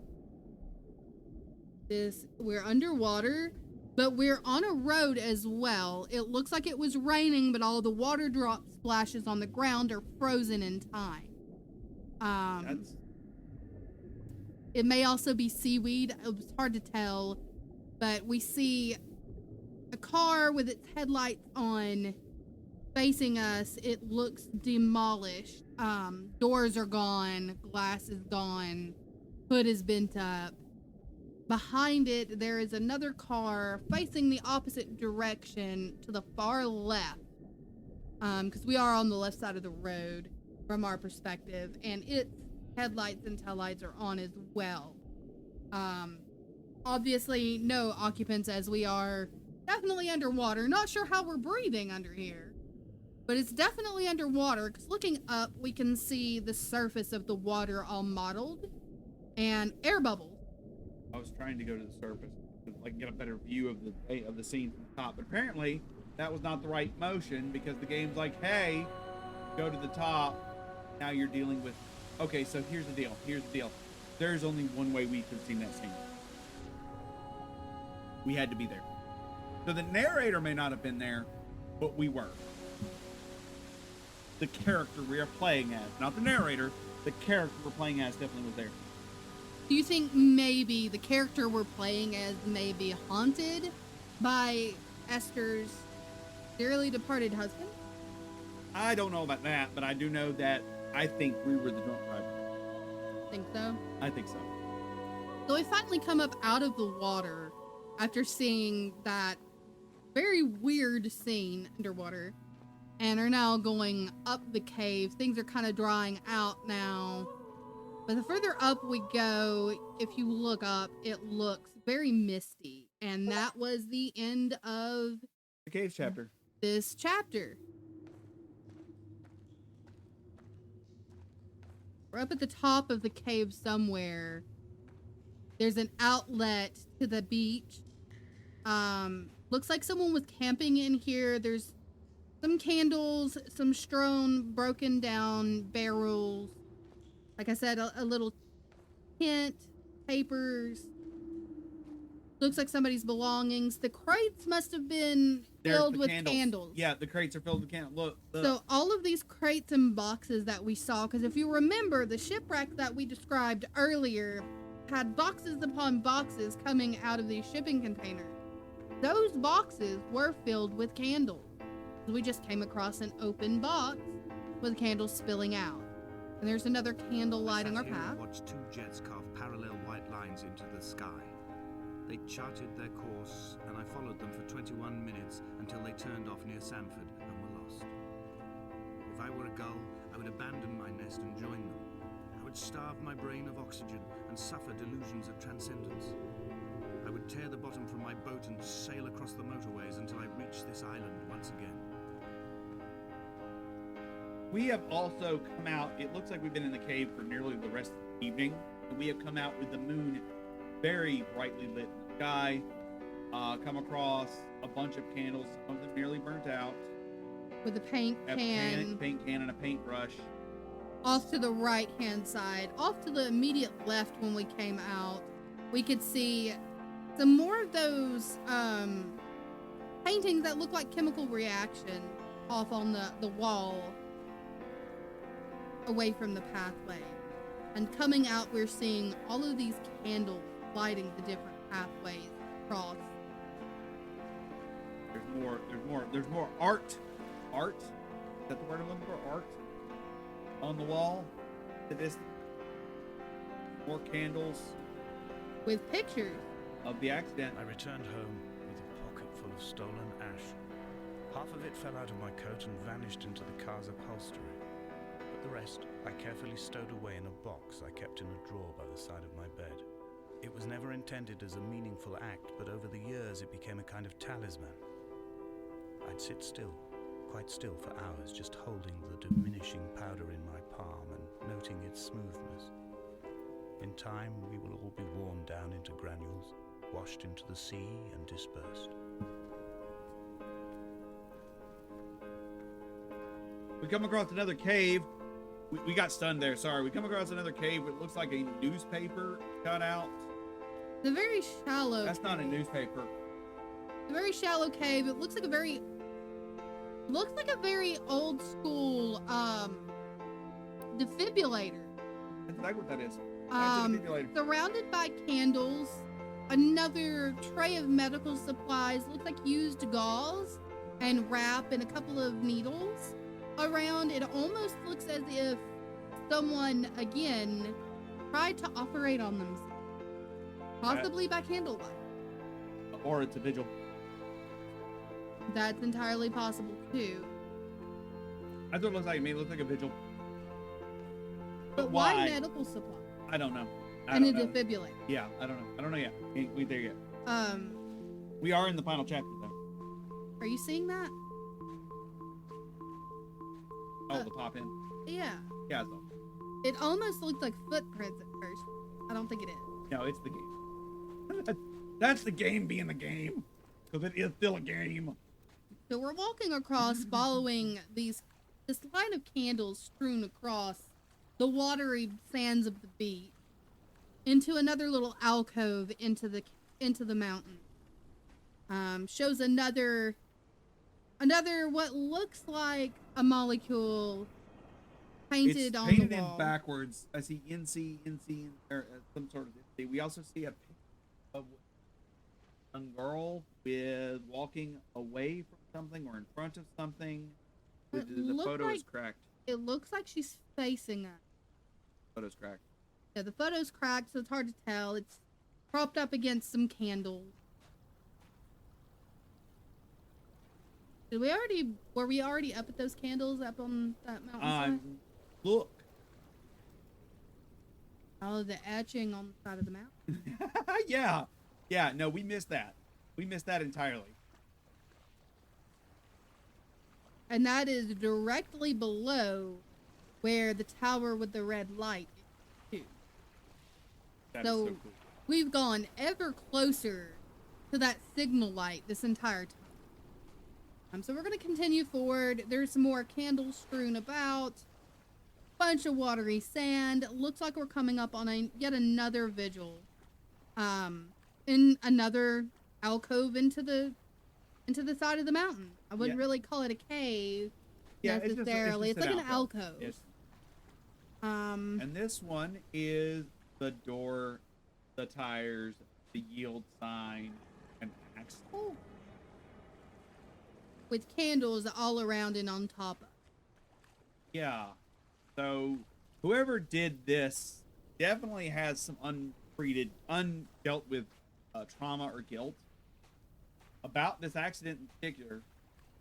We're underwater, but we're on a road as well. It looks like it was raining, but all the water drop splashes on the ground are frozen in time. It may also be seaweed. It was hard to tell, but we see a car with its headlights on facing us. It looks demolished. Doors are gone, glass is gone, hood is bent up. Behind it, there is another car facing the opposite direction to the far left. Because we are on the left side of the road from our perspective, and its headlights and taillights are on as well. Obviously, no occupants as we are definitely underwater. Not sure how we're breathing under here, but it's definitely underwater because looking up, we can see the surface of the water all mottled and air bubbles. I was trying to go to the surface to like get a better view of the scene from the top, but apparently that was not the right motion because the game's like, hey, go to the top. Now you're dealing with. Okay, so here's the deal. There's only one way we could have seen that scene. We had to be there. So the narrator may not have been there, but we were. The character we are playing as, not the narrator, the character we're playing as definitely was there. Do you think maybe the character we're playing as may be haunted by Esther's dearly departed husband? I don't know about that, but I do know that I think we were the drunk driver. Think so? I think so. So we finally come up out of the water after seeing that very weird scene underwater and are now going up the cave. Things are kind of drying out now. But the further up we go, if you look up, it looks very misty. And that was the end of The cave chapter. this chapter. We're up at the top of the cave somewhere. There's an outlet to the beach. Looks like someone was camping in here. There's some candles, some strewn, broken down barrels. Like I said, a little tent, papers. Looks like somebody's belongings. The crates must have been filled with candles. Yeah, the crates are filled with candles. Look. So all of these crates and boxes that we saw, because if you remember, the shipwreck that we described earlier had boxes upon boxes coming out of these shipping containers. Those boxes were filled with candles. We just came across an open box with candles spilling out. And there's another candle lighting our path. I watched two jets carve parallel white lines into the sky. They charted their course, and I followed them for 21 minutes until they turned off near Sanford and were lost. If I were a gull, I would abandon my nest and join them. I would starve my brain of oxygen and suffer delusions of transcendence. I would tear the bottom from my boat and sail across the motorways until I reached this island once again. We have also come out, it looks like we've been in the cave for nearly the rest of the evening, and we have come out with the moon very brightly lit in the sky, come across a bunch of candles, some of them nearly burnt out. With a paint can. Paint can and a paintbrush. Off to the right-hand side, off to the immediate left when we came out, we could see some more of those paintings that look like chemical reaction off on the wall away from the pathway. And coming out, we're seeing all of these candles lighting the different pathways across. There's more art. Art? Is that the word I'm looking for? Art? On the wall. To this. More candles. With pictures. Of the accident. I returned home with a pocket full of stolen ash. Half of it fell out of my coat and vanished into the car's upholstery. But the rest I carefully stowed away in a box I kept in a drawer by the side of my bed. It was never intended as a meaningful act, but over the years it became a kind of talisman. I'd sit still, quite still for hours, just holding the diminishing powder in my palm and noting its smoothness. In time, we will all be worn down into granules, washed into the sea and dispersed. We come across another cave. We got stunned there, sorry. We come across another cave. It looks like a newspaper cut out. It's a very shallow That's cave. not a newspaper. It's a very shallow cave. It looks like a very old school defibrillator. That's exactly what that is. That's a defibrillator. Surrounded by candles, another tray of medical supplies, looks like used gauze and wrap and a couple of needles around. It almost looks as if someone, again, tried to operate on themselves. Possibly by candlelight. Or it's a vigil. That's entirely possible, too. That's what it looks like to me. It looks like a vigil. But why medical supply? I don't know. And a defibrillator. Yeah, I don't know. I don't know yet. We ain't there yet. We are in the final chapter, though. Are you seeing that? Oh, the top end. Yeah. Yeah, it's all. It almost looked like footprints at first. I don't think it is. No, it's the game. That's the game being the game. Because it is still a game. So we're walking across, following this line of candles strewn across the watery sands of the beach into another little alcove into the mountain. Shows another what looks like a molecule painted on the wall. Painted in backwards. I see NC, or some sort of NC. We also see a picture of a young girl with walking away from something or in front of something. The photo is cracked. It looks like she's facing us. Photo's cracked. Yeah, the photo's cracked, so it's hard to tell. It's propped up against some candles. Were we already up at those candles up on that mountainside? Look. Oh, the etching on the side of the mountain. Yeah. Yeah, no, we missed that. We missed that entirely. And that is directly below where the tower with the red light is too. That is so cool. We've gone ever closer to that signal light this entire time. So we're going to continue forward. There's some more candles strewn about. Bunch of watery sand. Looks like we're coming up on yet another vigil. In another alcove into the side of the mountain. I wouldn't really call it a cave necessarily. It's like an alcove. Yes. And this one is the door, the tires, the yield sign, and axe. Oh. With candles all around and on top of. Yeah. So whoever did this definitely has some undealt with trauma or guilt about this accident in particular.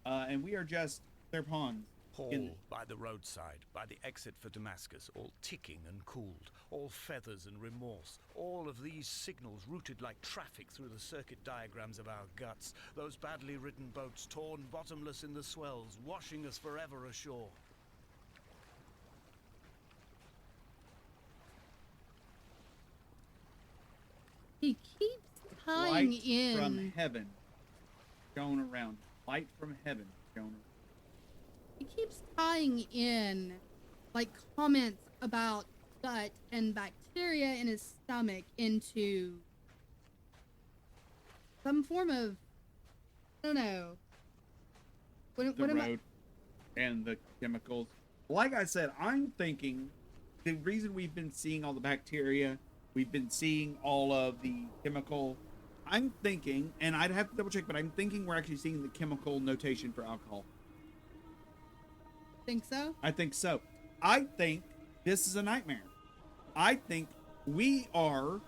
And we are just their pawns. Hall by the roadside, by the exit for Damascus, all ticking and cooled, all feathers and remorse, all of these signals routed like traffic through the circuit diagrams of our guts, those badly ridden boats torn bottomless in the swells, washing us forever ashore. He keeps tying Light in from heaven shone around. Light from heaven shone around. He keeps tying in like comments about gut and bacteria in his stomach into some form of, I don't know. What am I? And the chemicals. Like I said, I'm thinking the reason we've been seeing all the bacteria, we've been seeing all of the chemical. I'm thinking, and I'd have to double check, but I'm thinking we're actually seeing the chemical notation for alcohol. Think so? I think so. I think this is a nightmare. I think we are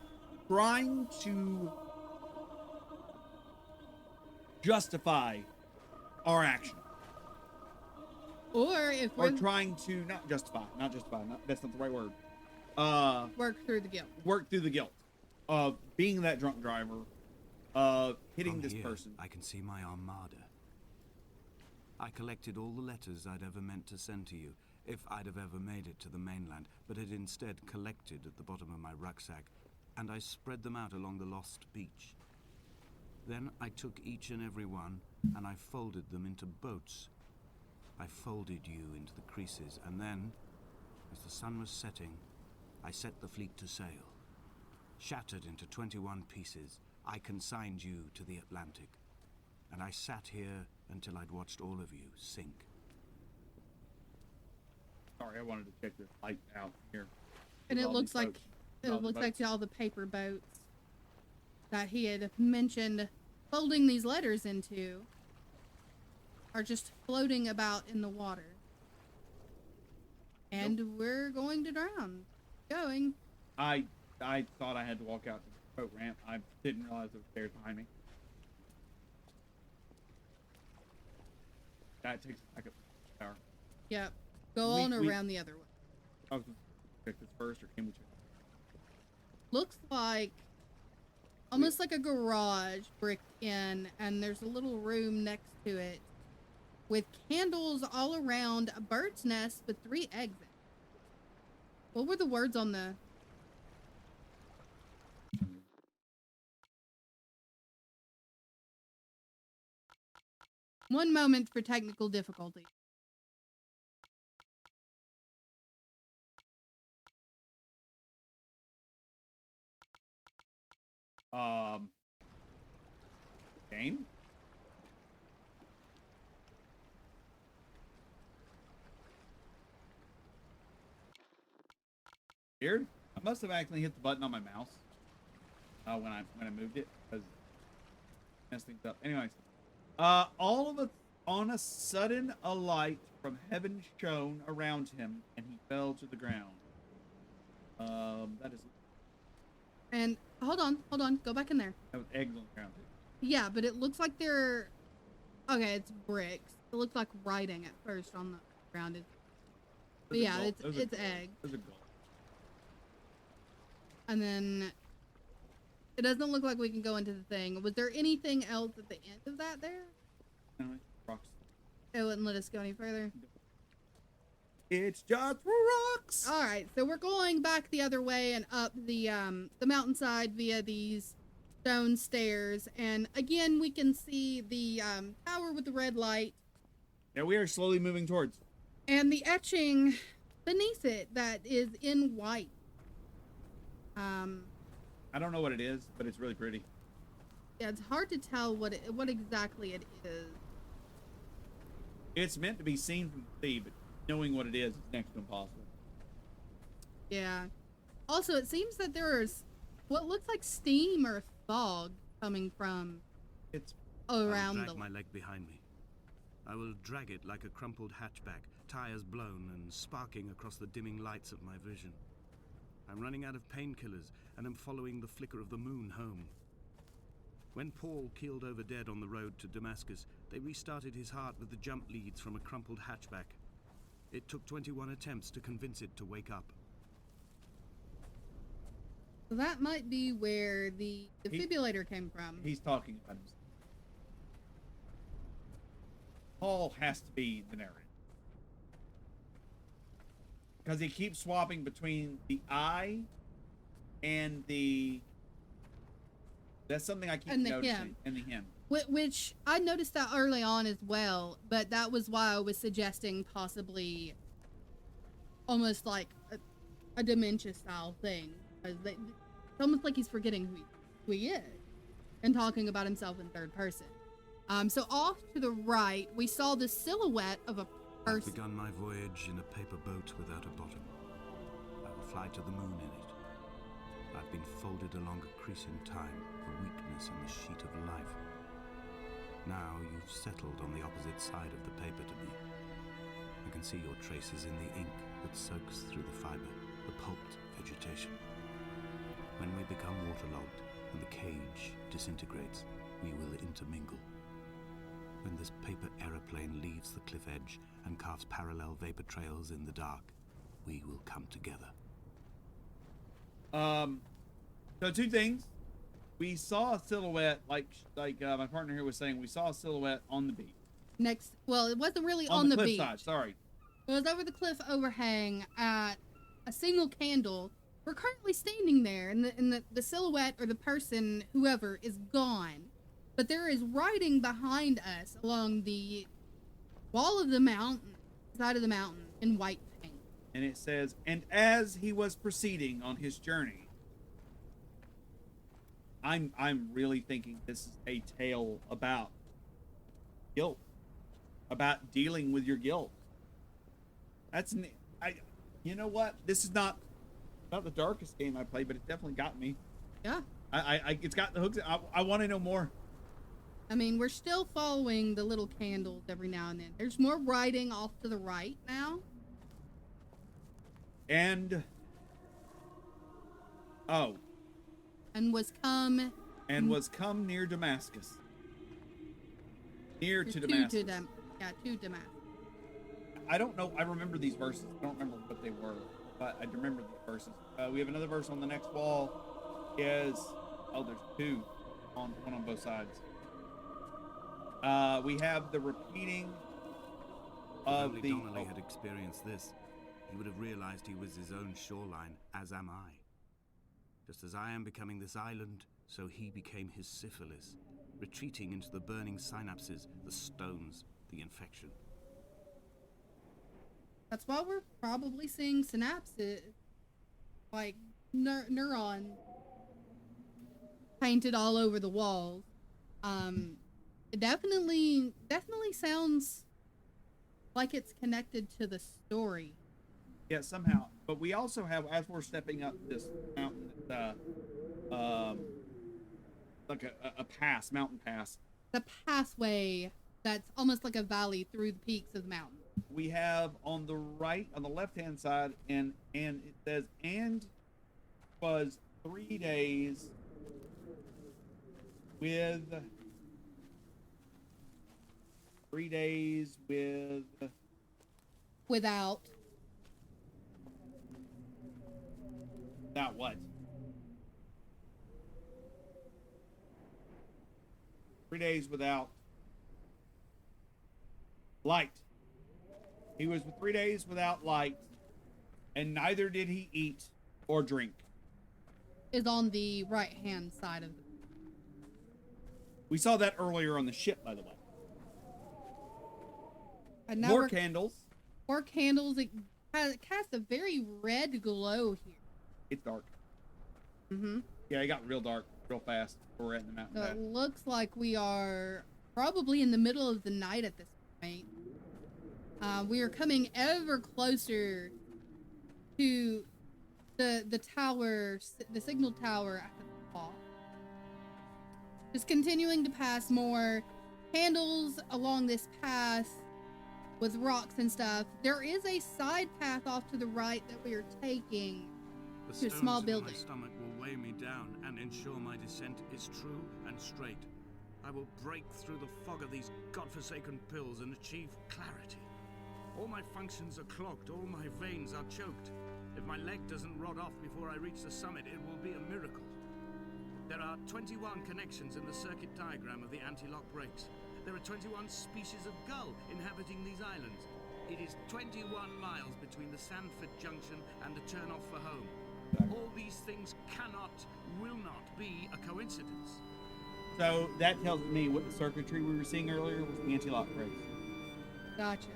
trying to justify our action. Or if we're trying to not justify, that's not the right word. work through the guilt. Work through the guilt of being that drunk driver, of hitting From this here, person. I can see my armada. I collected all the letters I'd ever meant to send to you, if I'd have ever made it to the mainland, but had instead collected at the bottom of my rucksack, and I spread them out along the lost beach. Then I took each and every one, and I folded them into boats. I folded you into the creases, and then, as the sun was setting, I set the fleet to sail. Shattered into 21 pieces, I consigned you to the Atlantic, and I sat here until I'd watched all of you sink. Sorry, I wanted to check this light out here. And With it all looks these like boats. all the paper boats that he had mentioned folding these letters into are just floating about in the water. And we're going to drown. Going. I thought I had to walk out to the boat ramp. I didn't realize there was stairs behind me. That takes like a hour. Yep. Go on around the other way. I was gonna check this first, or can we check? Looks like almost like a garage bricked in, and there's a little room next to it with candles all around, a bird's nest with 3 eggs in it. What were the words on the... One moment for technical difficulty. Game? Weird. I must have accidentally hit the button on my mouse when I moved it, because messed things up. Anyways, all of on a sudden a light from heaven shone around him, and he fell to the ground. That is. And hold on, go back in there. That was eggs on the ground. Yeah, but it looks like they're... Okay, it's bricks. It looks like writing at first on the ground. But yeah, it's egg. Those are gold. And then it doesn't look like we can go into the thing. Was there anything else at the end of that there? No, rocks. It wouldn't let us go any further. It's just rocks. All right, so we're going back the other way and up the mountainside via these stone stairs, and again we can see the tower with the red light. Yeah, we are slowly moving towards. And the etching beneath it that is in white. I don't know what it is, but it's really pretty. Yeah, it's hard to tell what exactly it is. It's meant to be seen from the sea, but knowing what it is next to impossible. Yeah. Also, it seems that there is what looks like steam or fog coming from It's around I'll the drag my leg behind me. I will drag it like a crumpled hatchback, tires blown and sparking across the dimming lights of my vision. I'm running out of painkillers and am following the flicker of the moon home. When Paul keeled over dead on the road to Damascus, they restarted his heart with the jump leads from a crumpled hatchback. It took 21 attempts to convince it to wake up. So that might be where the defibrillator came from. He's talking about himself. Paul has to be the narrator. Because he keeps swapping between the I and the... That's something I keep And the noticing. him. And the him. Which I noticed that early on as well, but that was why I was suggesting possibly almost like a dementia style thing. Because it's almost like he's forgetting who he is and talking about himself in third person. So off to the right, we saw the silhouette of a I've person. begun my voyage in a paper boat without a bottom. I will fly to the moon in it. I've been folded along a crease in time, a weakness in the sheet of life. Now you've settled on the opposite side of the paper to me. I can see your traces in the ink that soaks through the fiber, the pulped vegetation. When we become waterlogged and the cage disintegrates, we will intermingle. When this paper aeroplane leaves the cliff edge and carves parallel vapor trails in the dark, we will come together. So two things. We saw a silhouette, like my partner here was saying, we saw a silhouette on the beach. Well, it wasn't really on the cliff beach. side, sorry. It was over the cliff overhang at a single candle. We're currently standing there, and the silhouette or the person, whoever, is gone. But there is writing behind us along the wall of the mountain, side of the mountain, in white paint. And it says, and as he was proceeding on his journey, I'm really thinking this is a tale about guilt, about dealing with your guilt. You know what? This is not the darkest game I played, but it definitely got me. Yeah. It's got the hooks. I want to know more. I mean, we're still following the little candles every now and then. There's more writing off to the right now. And And was come near Damascus. Near to Damascus. To Damascus. I don't know. I remember these verses. I don't remember what they were, but I remember these verses. We have another verse on the next wall. There's two one on both sides. We have the repeating of if only Donnelly had experienced this, he would have realized he was his own shoreline, as am I. Just as I am becoming this island, so he became his syphilis, retreating into the burning synapses, the stones, the infection. That's why we're probably seeing synapses, like neuron painted all over the walls. It definitely sounds like it's connected to the story. Yeah, somehow. But we also have, as we're stepping up this mountain, like a mountain pass. The pathway that's almost like a valley through the peaks of the mountain. We have on the left-hand side, and it says, and was 3 days with 3 days without what? 3 days without Light. He was for 3 days without light, and neither did he eat or drink. Is on the right-hand side of the... We saw that earlier on the ship, by the way. And now More candles. More candles. It casts a very red glow here. It's dark. Mm-hmm. Yeah, it got real dark real fast before we're at the mountain. So it looks like we are probably in the middle of the night at this point. We are coming ever closer to the tower, the signal tower at the top. Just continuing to pass more candles along this path with rocks and stuff. There is a side path off to the right that we are taking to a small building. My stomach will weigh me down and ensure my descent is true and straight. I will break through the fog of these godforsaken pills and achieve clarity. All my functions are clogged, all my veins are choked. If my leg doesn't rot off before I reach the summit, it will be a miracle. There are 21 connections in the circuit diagram of the anti-lock brakes. There are 21 species of gull inhabiting these islands. It is 21 miles between the Sandford Junction and the turn-off for home. All these things will not be a coincidence. So that tells me what the circuitry we were seeing earlier was the anti-lock brakes. Gotcha.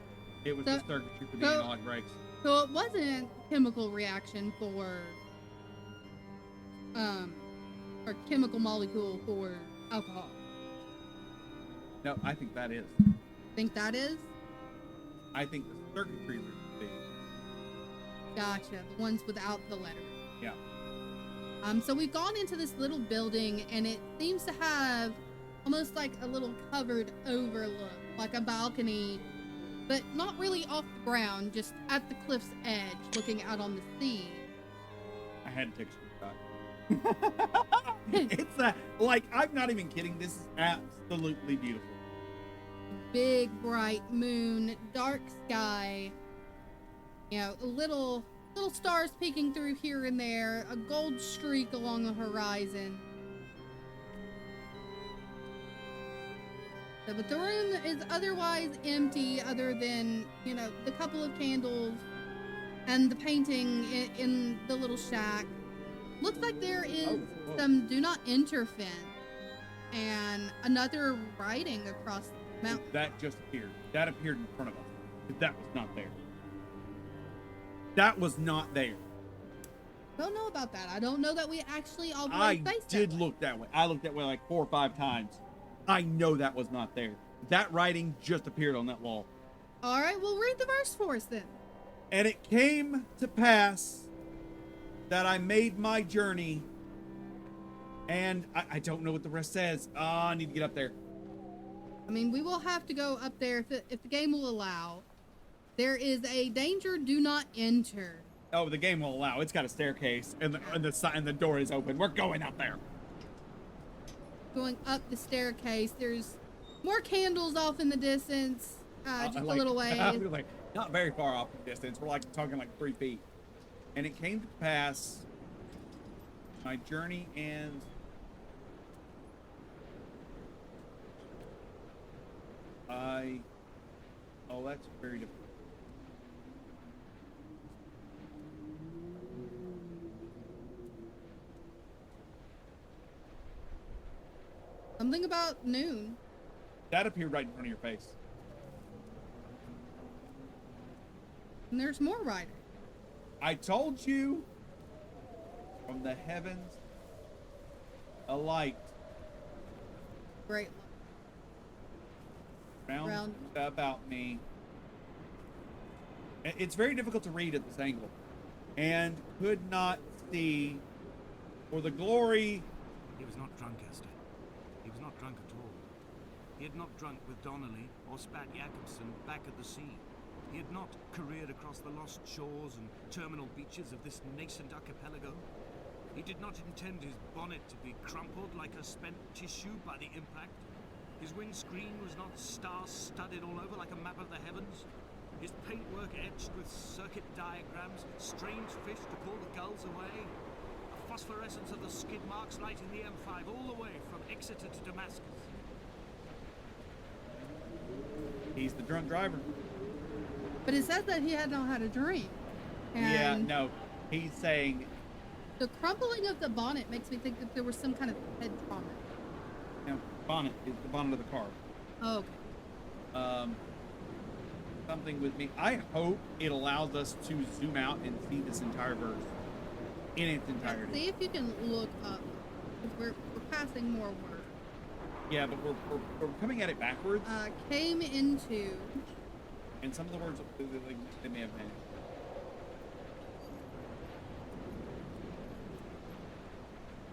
It was the circuitry for the anti-lock brakes. So it wasn't chemical reaction for, or chemical molecule for alcohol. No, I think that is. Think that is? I think the circuitry would be. Gotcha. The ones without the letter. Yeah. So we've gone into this little building, and it seems to have almost like a little covered overlook, like a balcony, but not really off the ground, just at the cliff's edge, looking out on the sea. I had to take a screenshot. It's like, I'm not even kidding. This is absolutely beautiful. Big, bright moon, dark sky, you know, little stars peeking through here and there, a gold streak along the horizon. So, but the room is otherwise empty, other than, you know, the couple of candles and the painting in the little shack. Looks like there is some do not enter fence and another writing across the mountain. That just appeared. That appeared in front of us. But that was not there. That was not there. Don't know about that. I don't know that we actually all I faced did that way. look that way. I looked that way like 4 or 5 times. I know that was not there. That writing just appeared on that wall. All right, well, read the verse for us then. And it came to pass that I made my journey, and I don't know what the rest says. I need to get up there. I mean, we will have to go up there if the game will allow. There is a danger, do not enter. Oh, the game will allow. It's got a staircase, and the door is open. We're going up there. Going up the staircase, there's more candles off in the distance, just a little way. Like, not very far off the distance. We're like talking like 3 feet. And it came to pass, my journey ends. Oh, that's very difficult. Something about noon. That appeared right in front of your face. And there's more riders. I told you, from the heavens, a light Great. round about me. It's very difficult to read at this angle, and could not see for the glory. He was not drunk, Esther. He was not drunk at all. He had not drunk with Donnelly or Spat Jacobson back at the sea. He had not careered across the lost shores and terminal beaches of this nascent archipelago. He did not intend his bonnet to be crumpled like a spent tissue by the impact. His windscreen was not star-studded all over like a map of the heavens. His paintwork etched with circuit diagrams, strange fish to call the gulls away. A phosphorescence of the skid marks lighting the M5 all the way from Exeter to Damascus. He's the drunk driver. But it says that he had not had a drink. Yeah, And no. He's saying, the crumpling of the bonnet makes me think that there was some kind of head trauma. no, bonnet is the bonnet of the car. Oh, okay. Something with me. I hope it allows us to zoom out and see this entire verse in its entirety. See if you can look up. 'Cause we're passing more words. Yeah, but we're coming at it backwards, Came into. and some of the words like, they may have been.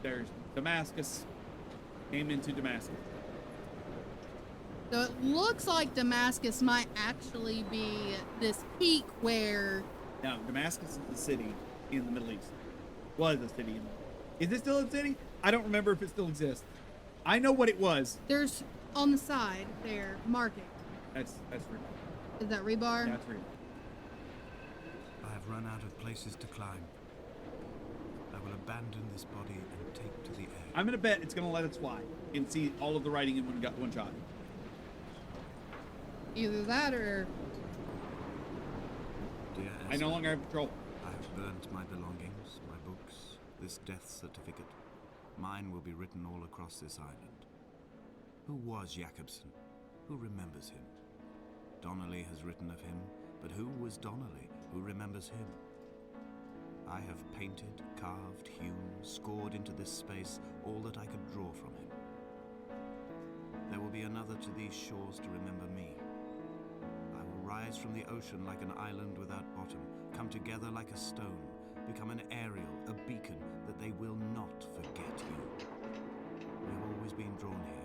There's Damascus. Came into Damascus. So it looks like Damascus might actually be this peak where. Now, Damascus is a city in the Middle East. Was a city in the Is it still a city? I don't remember if it still exists. I know what it was. There's on the side there, marking. That's real. Is that rebar? That's real. I have run out of places to climb. I will abandon this body and take to the air. I'm gonna bet it's gonna let us fly and see all of the writing in one shot. Either that or. Dear I Esther, no longer have control. I have burnt my belongings, my books, this death certificate. Mine will be written all across this island. Who was Jakobsen? Who remembers him? Donnelly has written of him, but who was Donnelly? Who remembers him? I have painted, carved, hewn, scored into this space all that I could draw from him. There will be another to these shores to remember me. I will rise from the ocean like an island without bottom, come together like a stone, become an aerial, a beacon, that they will not forget you. We have always been drawn here.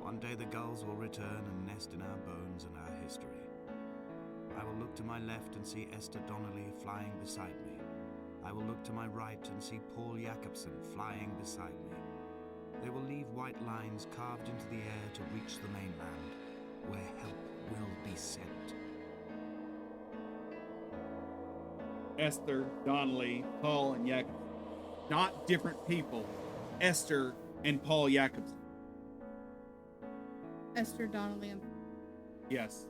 One day the gulls will return and nest in our bones and our history. I will look to my left and see Esther Donnelly flying beside me. I will look to my right and see Paul Jakobsen flying beside me. They will leave white lines carved into the air to reach the mainland, where help will be sent. Esther, Donnelly, Paul, and Jacobson. Not different people. Esther and Paul Jacobson. Esther Donnelly. Yes.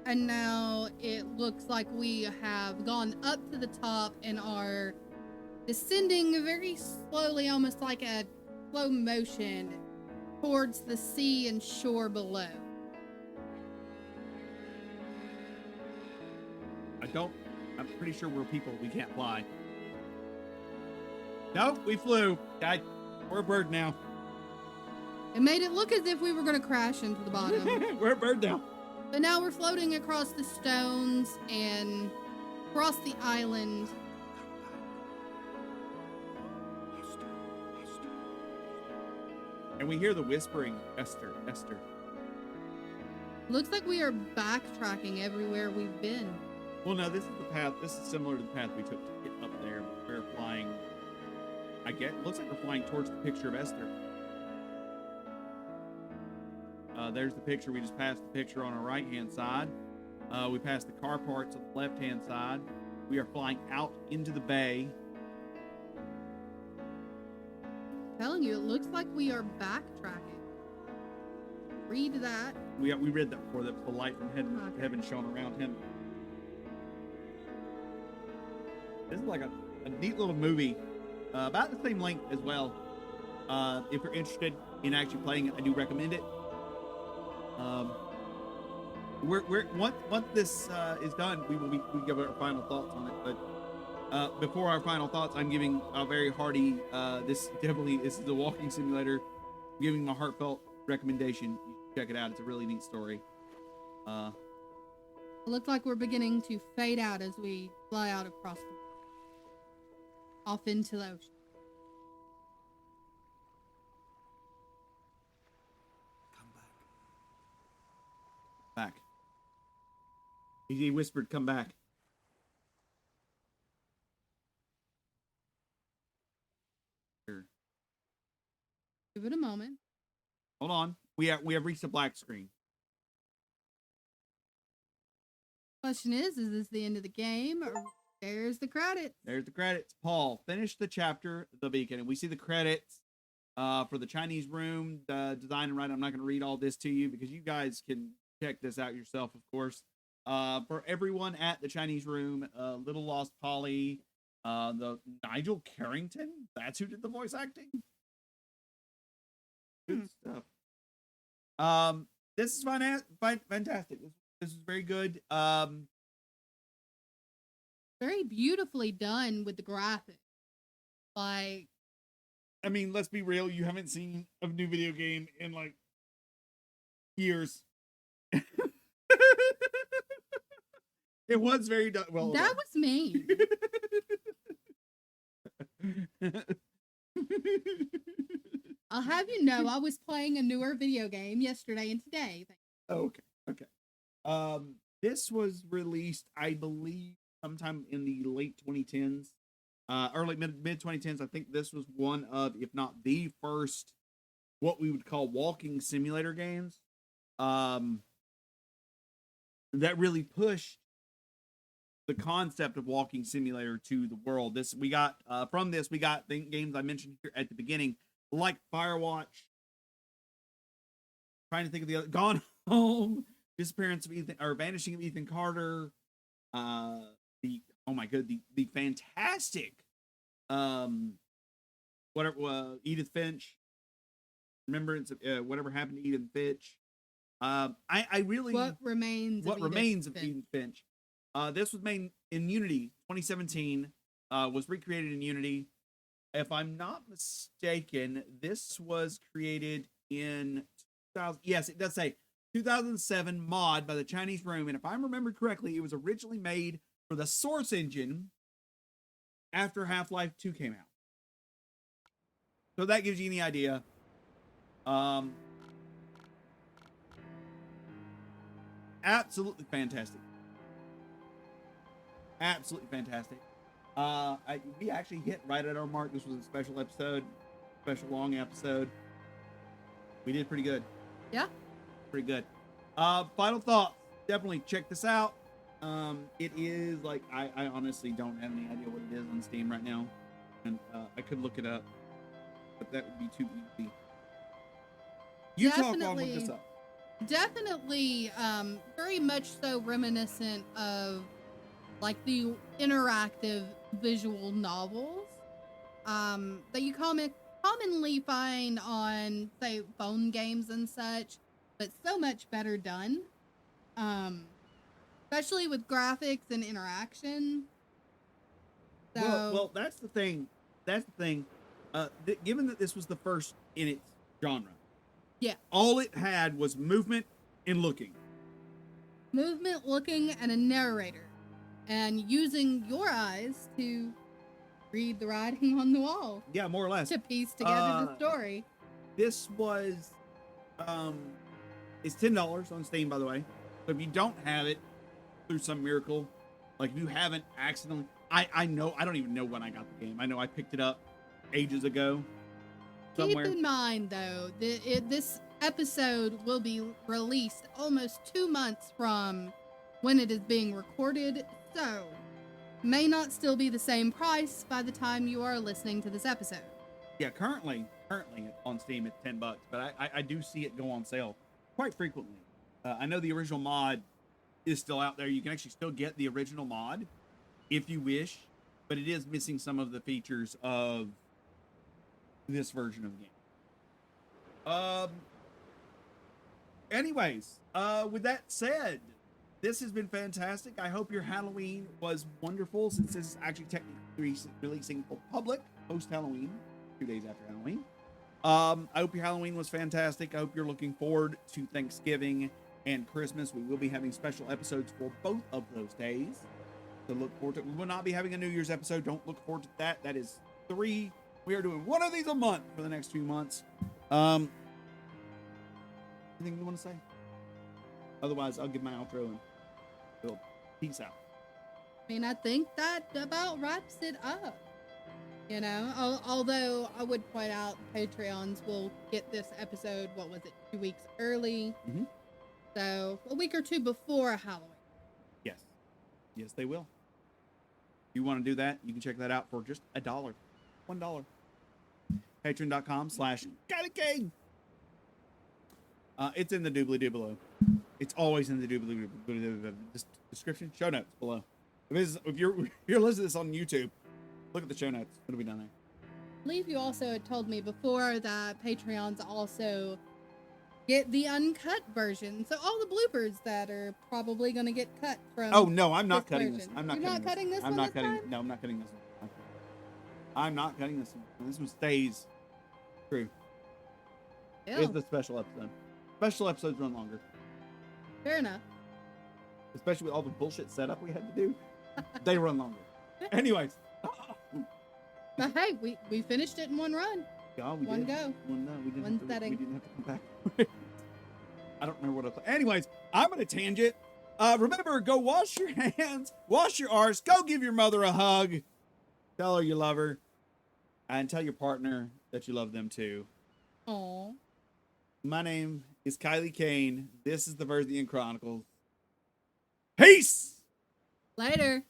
And now it looks like we have gone up to the top and are descending very slowly, almost like a slow motion, towards the sea and shore below. I'm pretty sure we're people. We can't fly. Nope, we flew. We're a bird now. It made it look as if we were going to crash into the bottom. We're a bird now. But now we're floating across the stones and across the island. And we hear the whispering, Esther, Esther. Looks like we are backtracking everywhere we've been. Well, no, this is the path. This is similar to the path we took to get up there. We're flying. Looks like we're flying towards the picture of Esther. There's the picture. We just passed the picture on our right-hand side. We passed the car parts on the left-hand side. We are flying out into the bay. I'm telling you, it looks like we are backtracking. Read that. We read that before. That the light from heaven shone around him. This is like a neat little movie, about the same length as well. If you're interested in actually playing it, I do recommend it. Once this is done, we give our final thoughts on it. But before our final thoughts, I'm giving a very hearty. This is a walking simulator. I'm giving my heartfelt recommendation. You should check it out. It's a really neat story. It looks like we're beginning to fade out as we fly out across off into the ocean. Come back. Back. He whispered, "Come back." Here. Give it a moment. Hold on. We have reached a black screen. Question is this the end of the game? Or there's the credits. There's the credits. Paul, finish the chapter, The Beacon. And we see the credits for the Chinese room, the design and writing. I'm not going to read all this to you because you guys can check this out yourself, of course. For everyone at the Chinese Room, Little Lost Polly, the Nigel Carrington, that's who did the voice acting. Good stuff. This is fantastic. This is very good. Very beautifully done with the graphics. Like, I mean, let's be real. You haven't seen a new video game in like years. It was very well. that was me. I'll have you know, I was playing a newer video game yesterday and today. Okay. This was released, I believe, sometime in the late 2010s, early mid 2010s. I think this was one of, if not the first, what we would call walking simulator games. That really pushed the concept of walking simulator to the world. We got the games I mentioned here at the beginning, like Firewatch. Trying to think of the other, Gone Home, Disappearance of Ethan, or Vanishing of Ethan Carter. The fantastic, Edith Finch. Remembrance of whatever happened to Edith Finch. I really What remains of Edith Finch. This was made in Unity 2017, was recreated in Unity. If I'm not mistaken, this was created in 2000. Yes, it does say 2007 mod by the Chinese Room. And if I remember correctly, it was originally made for the Source engine after Half-Life 2 came out. So that gives you any idea. Absolutely fantastic. Absolutely fantastic. We actually hit right at our mark. This was a special episode, special long episode. We did pretty good. Yeah. Pretty good. Final thoughts. Definitely check this out. It is like, I honestly don't have any idea what it is on Steam right now. And I could look it up, but that would be too easy. You talk, I'll look this up. Definitely, very much so reminiscent of like the interactive visual novels that you commonly find on, say, phone games and such, but so much better done, especially with graphics and interaction. So, well, that's the thing. Given that this was the first in its genre, yeah, all it had was movement and looking, and a narrator, and using your eyes to read the writing on the wall. Yeah, more or less. To piece together the story. This was, it's $10 on Steam, by the way. So if you don't have it through some miracle, like if you haven't accidentally, I don't even know when I got the game. I know I picked it up ages ago. Somewhere. Keep in mind, though, this episode will be released almost 2 months from when it is being recorded, so may not still be the same price by the time you are listening to this episode. Yeah, currently on Steam it's $10, but I do see it go on sale quite frequently. I know the original mod is still out there. You can actually still get the original mod if you wish, but it is missing some of the features of this version of the game. Anyways, with that said, this has been fantastic. I hope your Halloween was wonderful, since this is actually technically releasing for public post-Halloween, 2 days after Halloween. I hope your Halloween was fantastic. I hope you're looking forward to Thanksgiving and Christmas. We will be having special episodes for both of those days, so look forward to it. We will not be having a New Year's episode. Don't look forward to that. That is 3. We are doing one of these a month for the next few months. Anything you want to say? Otherwise, I'll give my outro and we'll peace out. I mean, I think that about wraps it up. You know, although I would point out Patreons will get this episode, 2 weeks early? Mm-hmm. So, a week or two before Halloween. Yes, they will. If you want to do that, you can check that out for just $1. $1. Patreon.com/Kailee Cain. It's in the doobly-doo below. It's always in the description, show notes below. If you're listening to this on YouTube, look at the show notes. It'll be down there. I believe you also had told me before that Patreons also get the uncut version. So all the bloopers that are probably going to get cut from. Oh no, I'm not this cutting version. this. I'm not You're cutting not cutting this I'm one not this cutting. time? No, I'm not cutting this one. I'm not cutting this one. This one stays true. Yeah, It's the special episode. Special episodes run longer, fair enough. especially with all the bullshit setup we had to do. They run longer. Anyways. But hey, we finished it in one run. God, we One did. go. One, no, we didn't One have to, setting. We didn't have to come back. I don't remember what I was. Anyways, I'm gonna tangent. Remember, go wash your hands, wash your arse, go give your mother a hug, tell her you love her, and tell your partner that you love them too. Aw. My name is Kailee Cain. This is the Verzian Chronicles. Peace! Later.